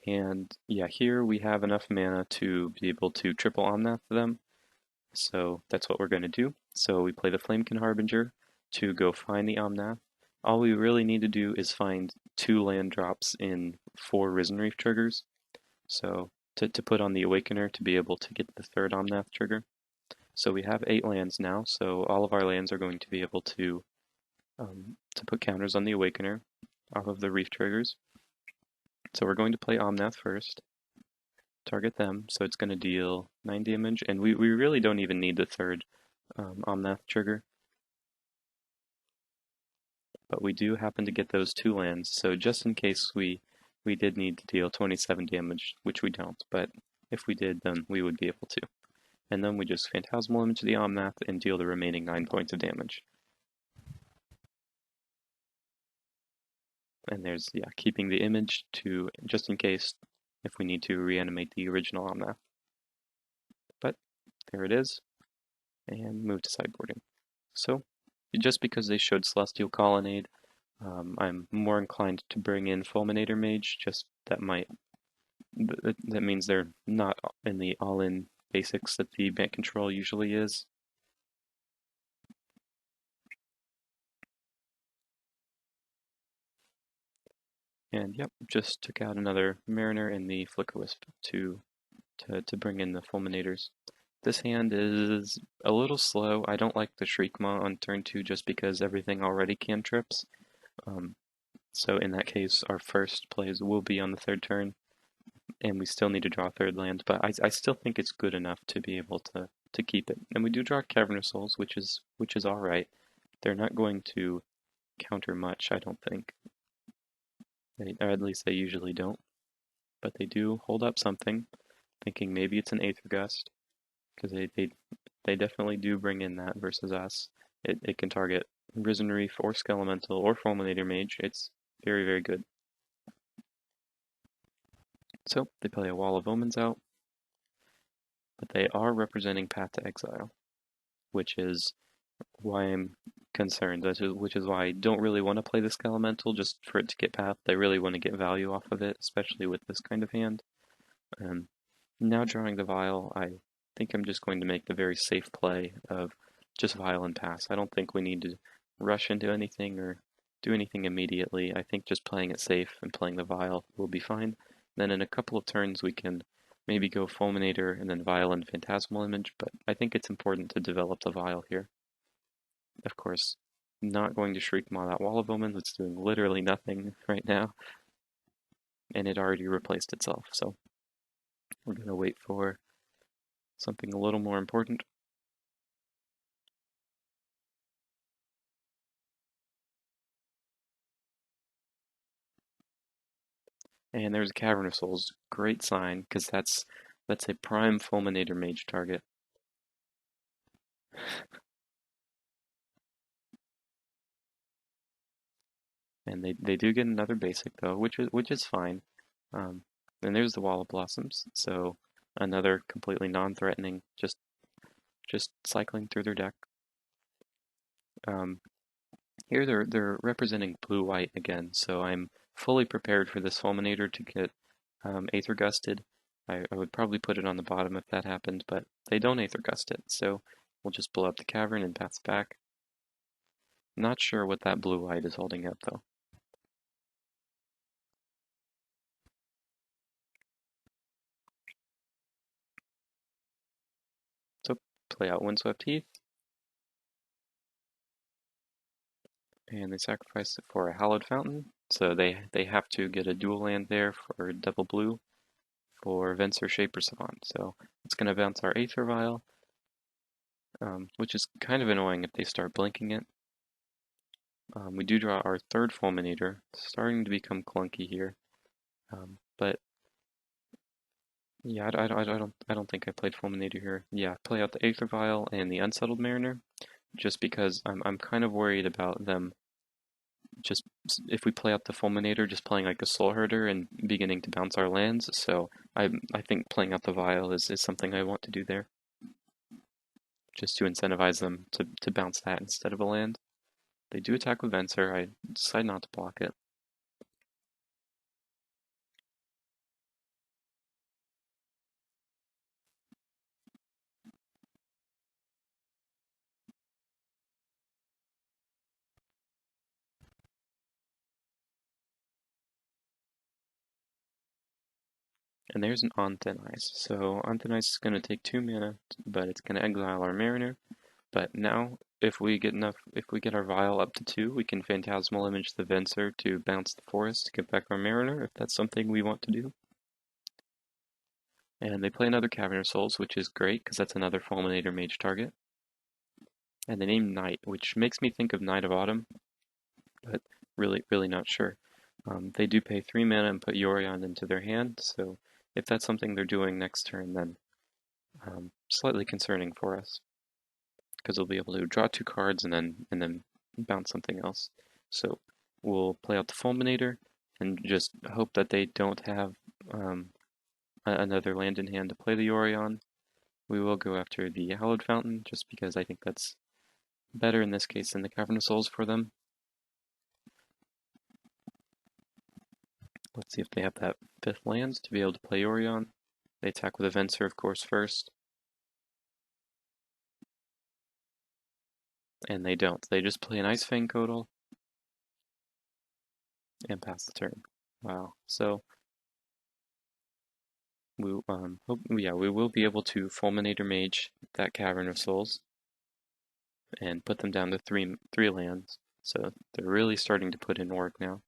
and yeah, here we have enough mana to be able to triple Omnath them, so that's what we're going to do. So we play the Flamekin Harbinger to go find the Omnath. All we really need to do is find 2 land drops in 4 Risen Reef triggers, so to put on the Awakener to be able to get the 3rd Omnath trigger. So we have 8 lands now, so all of our lands are going to be able to put counters on the Awakener off of the Reef triggers. So we're going to play Omnath first, target them, so it's going to deal 9 damage, and we really don't even need the 3rd Omnath trigger. But we do happen to get those 2 lands, so just in case we did need to deal 27 damage, which we don't, but if we did, then we would be able to. And then we just Phantasmal Image the Omnath and deal the remaining 9 points of damage. And there's, yeah, keeping the image to, just in case, if we need to reanimate the original Omnath. But there it is, and move to sideboarding. So, just because they showed Celestial Colonnade, I'm more inclined to bring in Fulminator Mage, just that means they're not in the all-in basics that the Bant Control usually is. And yep, just took out another Mariner in the Flicker Wisp to bring in the Fulminators. This hand is a little slow. I don't like the Shriekmaw on turn 2 just because everything already cantrips. So in that case, our first plays will be on the 3rd turn, and we still need to draw a 3rd land, but I still think it's good enough to be able to keep it. And we do draw Cavernous Souls, which is alright. They're not going to counter much, I don't think. Or at least they usually don't. But they do hold up something, thinking maybe it's an Aether Gust, because they definitely do bring in that versus us. It can target Risen Reef or Skelemental or Fulminator Mage. It's very, very good. So they play a Wall of Omens out, but they are representing Path to Exile, which is why I'm concerned, which is why I don't really want to play the Skelemental just for it to get Path. I really want to get value off of it, especially with this kind of hand. Now drawing the Vial, I think I'm just going to make the very safe play of just Vial and pass. I don't think we need to rush into anything or do anything immediately. I think just playing it safe and playing the Vial will be fine. Then in a couple of turns we can maybe go Fulminator and then Vial and Phantasmal Image, but I think it's important to develop the Vial here. Of course, not going to Shriekmaw that Wall of Omens. It's doing literally nothing right now, and it already replaced itself, so we're going to wait for something a little more important. And there's Cavernous Souls. Great sign, because that's a prime Fulminator Mage target. And they do get another basic though, which is fine. And there's the Wall of Blossoms, so another completely non-threatening, just cycling through their deck. Here they're representing blue-white again, so I'm fully prepared for this Fulminator to get Aether Gusted. I would probably put it on the bottom if that happened, but they don't Aether Gust it, so we'll just blow up the cavern and pass back. Not sure what that blue-white is holding up though. So play out Windswept Heath. And they sacrifice it for a Hallowed Fountain, so they have to get a dual land there for double blue for Venser Shaper Savant. So it's going to bounce our Aether Vial, which is kind of annoying if they start blinking it. We do draw our 3rd Fulminator, starting to become clunky here, but yeah, I don't think I played Fulminator here. Yeah, play out the Aether Vial and the Unsettled Mariner, just because I'm kind of worried about them. Just if we play out the Fulminator, just playing like a Soul Herder and beginning to bounce our lands. So I think playing out the Vial is something I want to do there. just to incentivize them to bounce that instead of a land. They do attack with Venser. I decide not to block it. And there's an On Thin Ice. So On Thin Ice is going to take 2 mana, but it's going to exile our Mariner. But now, if we get our Vial up to 2, we can Phantasmal Image the Venser to bounce the Forest to get back our Mariner, if that's something we want to do. And they play another Cavern of Souls, which is great, because that's another Fulminator Mage target. And they name Night, which makes me think of Night of Autumn, but really not sure. They do pay 3 mana and put Yorion into their hand, so if that's something they're doing next turn, then slightly concerning for us, because they'll be able to draw 2 cards and then bounce something else. So we'll play out the Fulminator and just hope that they don't have another land in hand to play the Yorion. We will go after the Hallowed Fountain, just because I think that's better in this case than the Cavern of Souls for them. Let's see if they have that 5th land to be able to play Yorion. They attack with a Venser, of course, first. And they don't. They just play an Ice Fang Codal and pass the turn. Wow. So we we will be able to Fulminator Mage that Cavern of Souls and put them down to three lands. So they're really starting to put in work now.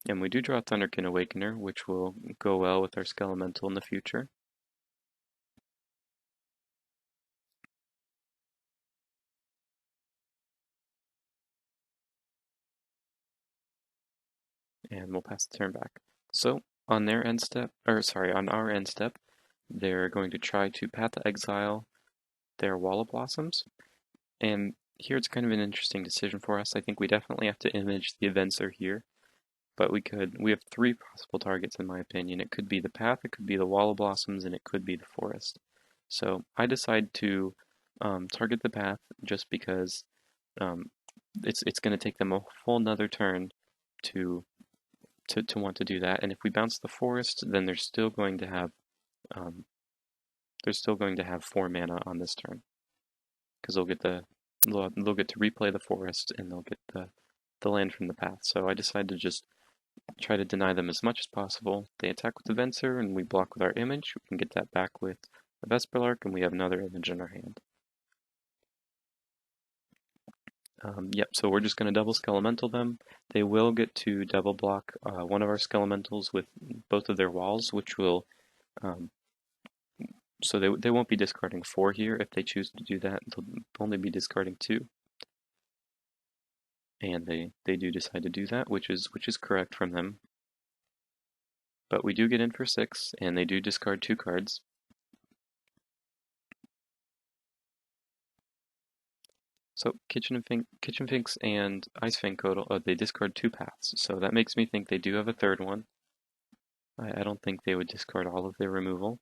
And we do draw Thunderkin Awakener, which will go well with our Skelemental in the future. And we'll pass the turn back. So on our end step, they're going to try to Path to Exile their Wall of Blossoms. And here it's kind of an interesting decision for us. I think we definitely have to image the Venser here. But we have 3 possible targets in my opinion. It could be the path, it could be the Wall of Blossoms, and it could be the forest. So I decide to target the path just because it's going to take them a whole nother turn to want to do that. And if we bounce the forest, then they're still going to have 4 mana on this turn, because they'll get to replay the forest and they'll get the land from the path. So I decide to just try to deny them as much as possible. They attack with the Venser and we block with our image. We can get that back with the Vesperlark and we have another image in our hand. Yep, so we're just going to double Skelemental them. They will get to double block one of our Skelementals with both of their walls, which will... so they won't be discarding 4 here. If they choose to do that, they'll only be discarding 2. And they do decide to do that, which is correct from them. But we do get in for 6, and they do discard 2 cards. So Kitchen Finks and Ice Fang Codal, they discard 2 paths, so that makes me think they do have a 3rd one. I don't think they would discard all of their removal.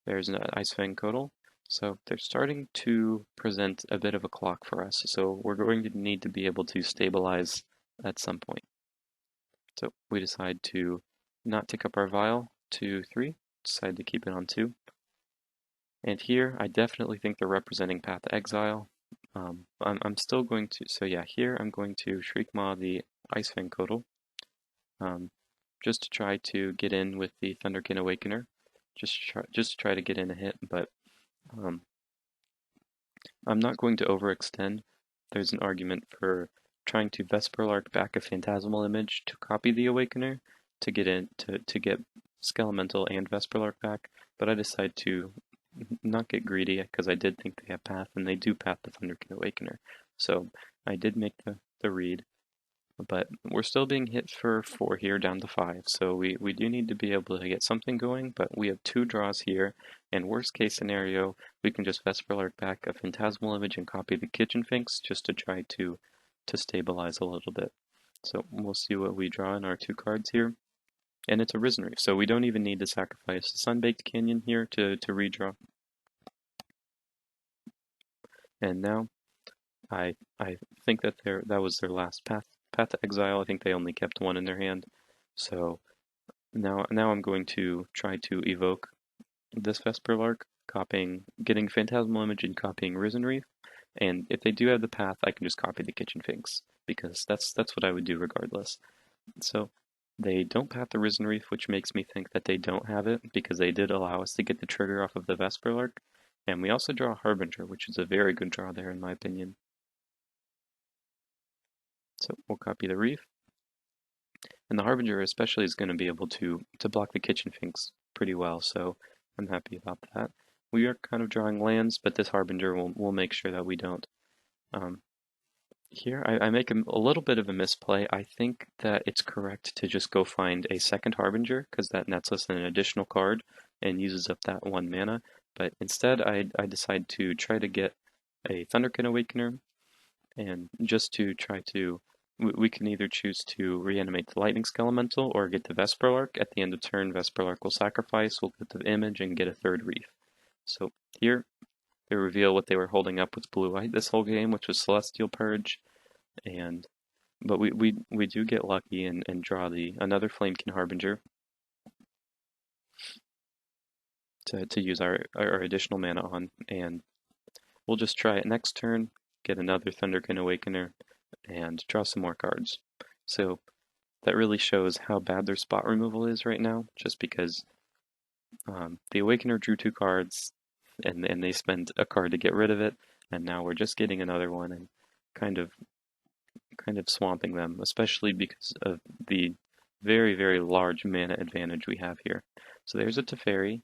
There's an Ice Fang Codal, so they're starting to present a bit of a clock for us, so we're going to need to be able to stabilize at some point. So we decide to not tick up our Vial to 3, decide to keep it on 2. And here, I definitely think they're representing Path to Exile. I'm still going to, so yeah, here I'm going to Shriekmaw the Ice Fang Codal, just to try to get in with the Thunderkin Awakener, just to try to get in a hit, but I'm not going to overextend. There's an argument for trying to Vesperlark back a Phantasmal Image to copy the Awakener to get in to get Skelemental and Vesperlark back, but I decide to not get greedy because I did think they have Path, and they do Path the Thunderkin Awakener. So I did make the read, but we're still being hit for 4 here down to 5. So we do need to be able to get something going, but we have 2 draws here, and worst case scenario, we can just Vesperlark back a Phantasmal Image and copy the Kitchen Finks just to try to stabilize a little bit. So we'll see what we draw in our 2 cards here. And it's a Risen Reef, so we don't even need to sacrifice the Sunbaked Canyon here to redraw. And now I think that that was their last path to exile. I think they only kept one in their hand. So now I'm going to try to evoke this Vesper Lark, getting Phantasmal Image and copying Risen Reef. And if they do have the path, I can just copy the Kitchen Finks because that's what I would do regardless. So they don't path the Risen Reef, which makes me think that they don't have it because they did allow us to get the trigger off of the Vesper Lark. And we also draw Harbinger, which is a very good draw there in my opinion. So we'll copy the Reef. And the Harbinger especially is going to be able to block the Kitchen Finks pretty well, so I'm happy about that. We are kind of drawing lands, but this Harbinger will make sure that we don't. Um, Here, I make a little bit of a misplay. I think that it's correct to just go find a second Harbinger, because that nets us an additional card and uses up that 1 mana. But instead, I decide to try to get a Thunderkin Awakener, and just to try to, we can either choose to reanimate the Lightning Skelemental or get the Vesper Lark. At the end of turn, Vesper Lark will sacrifice, we'll get the image and get a third Reef. So here, they reveal what they were holding up with blue-white this whole game, which was Celestial Purge, but we do get lucky and draw another Flamekin Harbinger to use our additional mana on, and we'll just try it next turn, get another Thunderkin Awakener, and draw some more cards. So that really shows how bad their spot removal is right now, just because the Awakener drew 2 cards, and they spend a card to get rid of it, and now we're just getting another one and kind of swamping them, especially because of the very, very large mana advantage we have here. So there's a Teferi,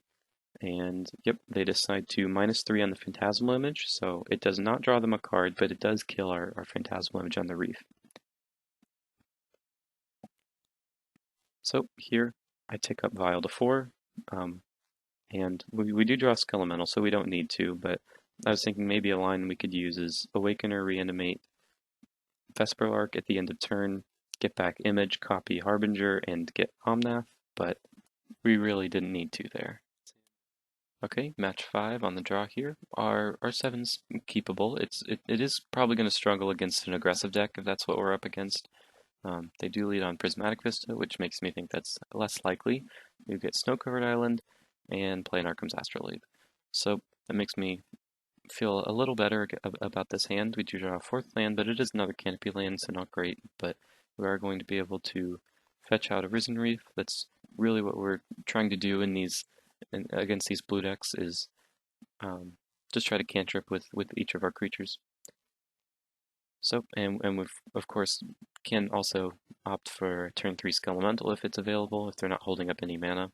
and yep, they decide to -3 on the Phantasmal Image, so it does not draw them a card, but it does kill our Phantasmal Image on the Reef. So here, I tick up Vial to 4, and we do draw Skelemental, so we don't need to, but I was thinking maybe a line we could use is Awakener, Reanimate, Vesper Lark at the end of turn, get back Image, copy Harbinger, and get Omnath, but we really didn't need to there. Okay, match 5 on the draw here. Our 7's keepable. It is probably going to struggle against an aggressive deck if that's what we're up against. They do lead on Prismatic Vista, which makes me think that's less likely. We get Snow-Covered Island and play an Arkham's Astrolabe. So that makes me feel a little better about this hand. We do draw a 4th land, but it is another Canopy land, so not great. But we are going to be able to fetch out a Risen Reef. That's really what we're trying to do in these against these blue decks is just try to cantrip with each of our creatures. So, and we of course can also opt for turn 3 Skelemental if it's available, if they're not holding up any mana.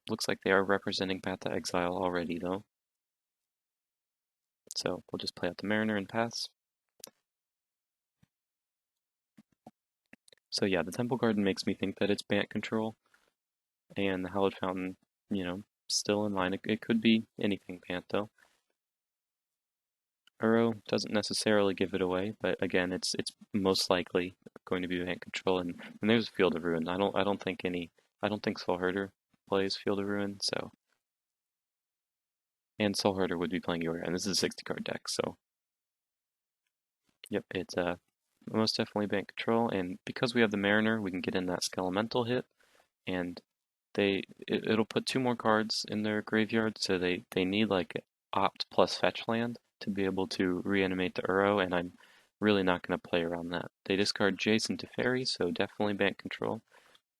Looks like they are representing Path to Exile already though. So we'll just play out the Mariner and pass. So yeah, the Temple Garden makes me think that it's Bant control, and the Hallowed Fountain, still in line. It could be anything Bant though. Uro doesn't necessarily give it away, but again, it's most likely going to be Bant control, and there's Field of Ruin. I don't think Soul Herder plays Field of Ruin, so. And Soul Herder would be playing Yoga, and this is a 60 card deck, so. Yep, it's most definitely Bant control, and because we have the Mariner, we can get in that Skelemental hit, and it'll put 2 more cards in their graveyard, so they need like opt plus fetch land to be able to reanimate the Uro, and I'm really not going to play around that. They discard Jason to Fairy, so definitely Bant control.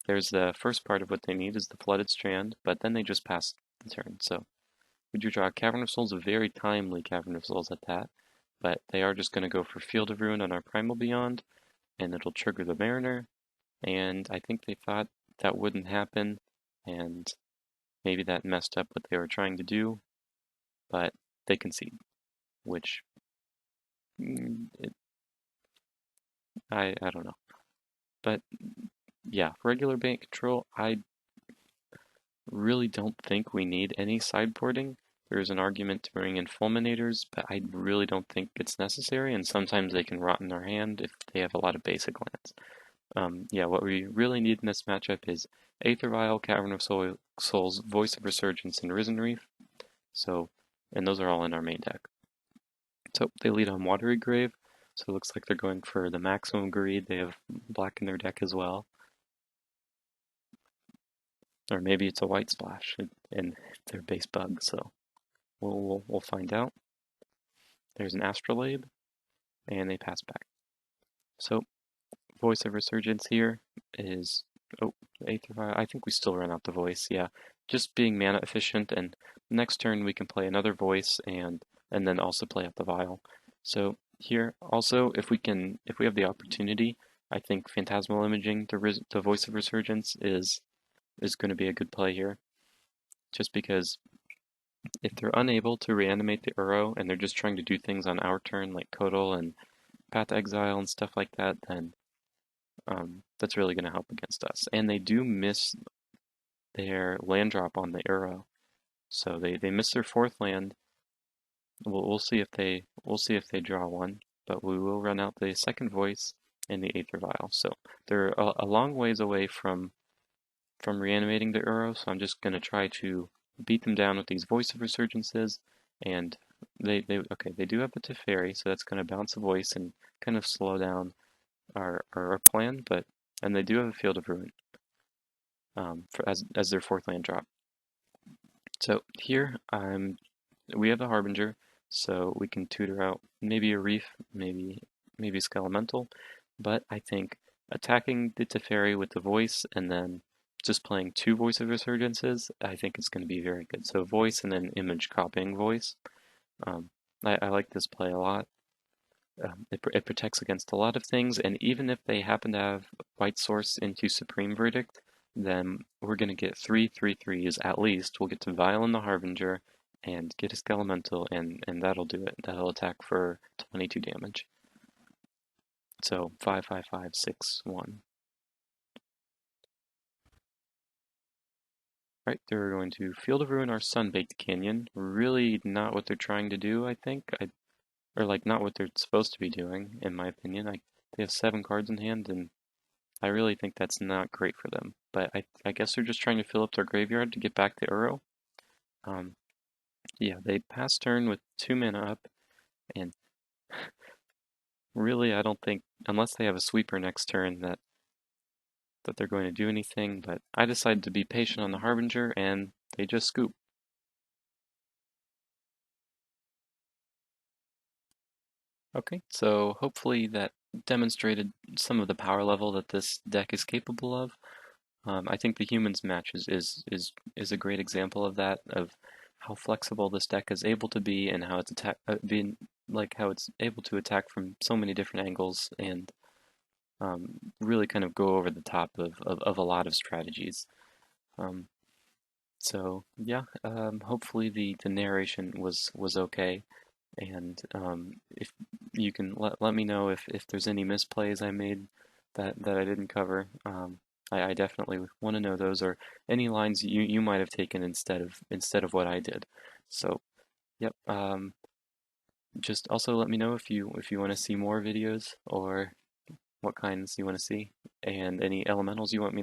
There's the first part of what they need is the Flooded Strand, but then they just pass the turn. So would you draw Cavern of Souls? A very timely Cavern of Souls at that, but they are just going to go for Field of Ruin on our Primal Beyond, and it'll trigger the Mariner, and I think they thought that wouldn't happen, and maybe that messed up what they were trying to do, but they concede, which I don't know. But yeah, regular Bant control, I really don't think we need any sideboarding. There's an argument to bring in Fulminators, but I really don't think it's necessary, and sometimes they can rot in our hand if they have a lot of basic lands. Yeah, what we really need in this matchup is Aether Vial, Cavern of Souls, Voice of Resurgence, and Risen Reef. So, and those are all in our main deck. So they lead on Watery Grave, so it looks like they're going for the maximum greed. They have black in their deck as well. Or maybe it's a white splash and their base bug, so we'll find out. There's an Astrolabe, and they pass back. So Voice of Resurgence here is, oh, Aether Vial. I think we still run out the voice, yeah. Just being mana efficient, and next turn we can play another voice and then also play out the vial. So here also, if we have the opportunity, I think Phantasmal Imaging, the Voice of Resurgence is going to be a good play here. Just because if they're unable to reanimate the Uro and they're just trying to do things on our turn like Kodal and Path Exile and stuff like that, then that's really going to help against us. And they do miss their land drop on the Uro, so they miss their fourth land. We'll see if they draw one, but we will run out the second voice and the Aether Vial. So they're a long ways away from reanimating the Uro. So I'm just going to try to beat them down with these Voice of Resurgences, and they do have a Teferi, so that's going to bounce a voice and kind of slow down our plan, and they do have a Field of Ruin as their fourth land drop. So here we have a Harbinger, so we can tutor out maybe a Reef, maybe Skelemental, but I think attacking the Teferi with the voice and then just playing two Voice of Resurgences, I think it's going to be very good. So voice and then image copying voice. I like this play a lot. It protects against a lot of things, and even if they happen to have White Source into Supreme Verdict, then we're going to get 3/3/3s at least. We'll get to Vial in the Harbinger and get a Skelemental, and that'll do it. That'll attack for 22 damage. So 5/5/5/6/1. Right, they're going to Field of Ruin or Sunbaked Canyon. Really not what they're trying to do, I think. Or like not what they're supposed to be doing, in my opinion. They have 7 cards in hand, and I really think that's not great for them. But I guess they're just trying to fill up their graveyard to get back to Uro. Yeah, they pass turn with 2 mana up, and really I don't think, unless they have a sweeper next turn, that they're going to do anything. But I decided to be patient on the Harbinger, and they just scoop. Okay, so hopefully that demonstrated some of the power level that this deck is capable of. I think the humans match is a great example of that, of how flexible this deck is able to be and how it's how it's able to attack from so many different angles and really kind of go over the top of a lot of strategies. So yeah, hopefully the narration was okay. And if you can let me know if there's any misplays I made that I didn't cover. I definitely want to know those, or any lines you might have taken instead of what I did. So yep. Just also let me know if you want to see more videos or what kinds you want to see, and any elementals you want me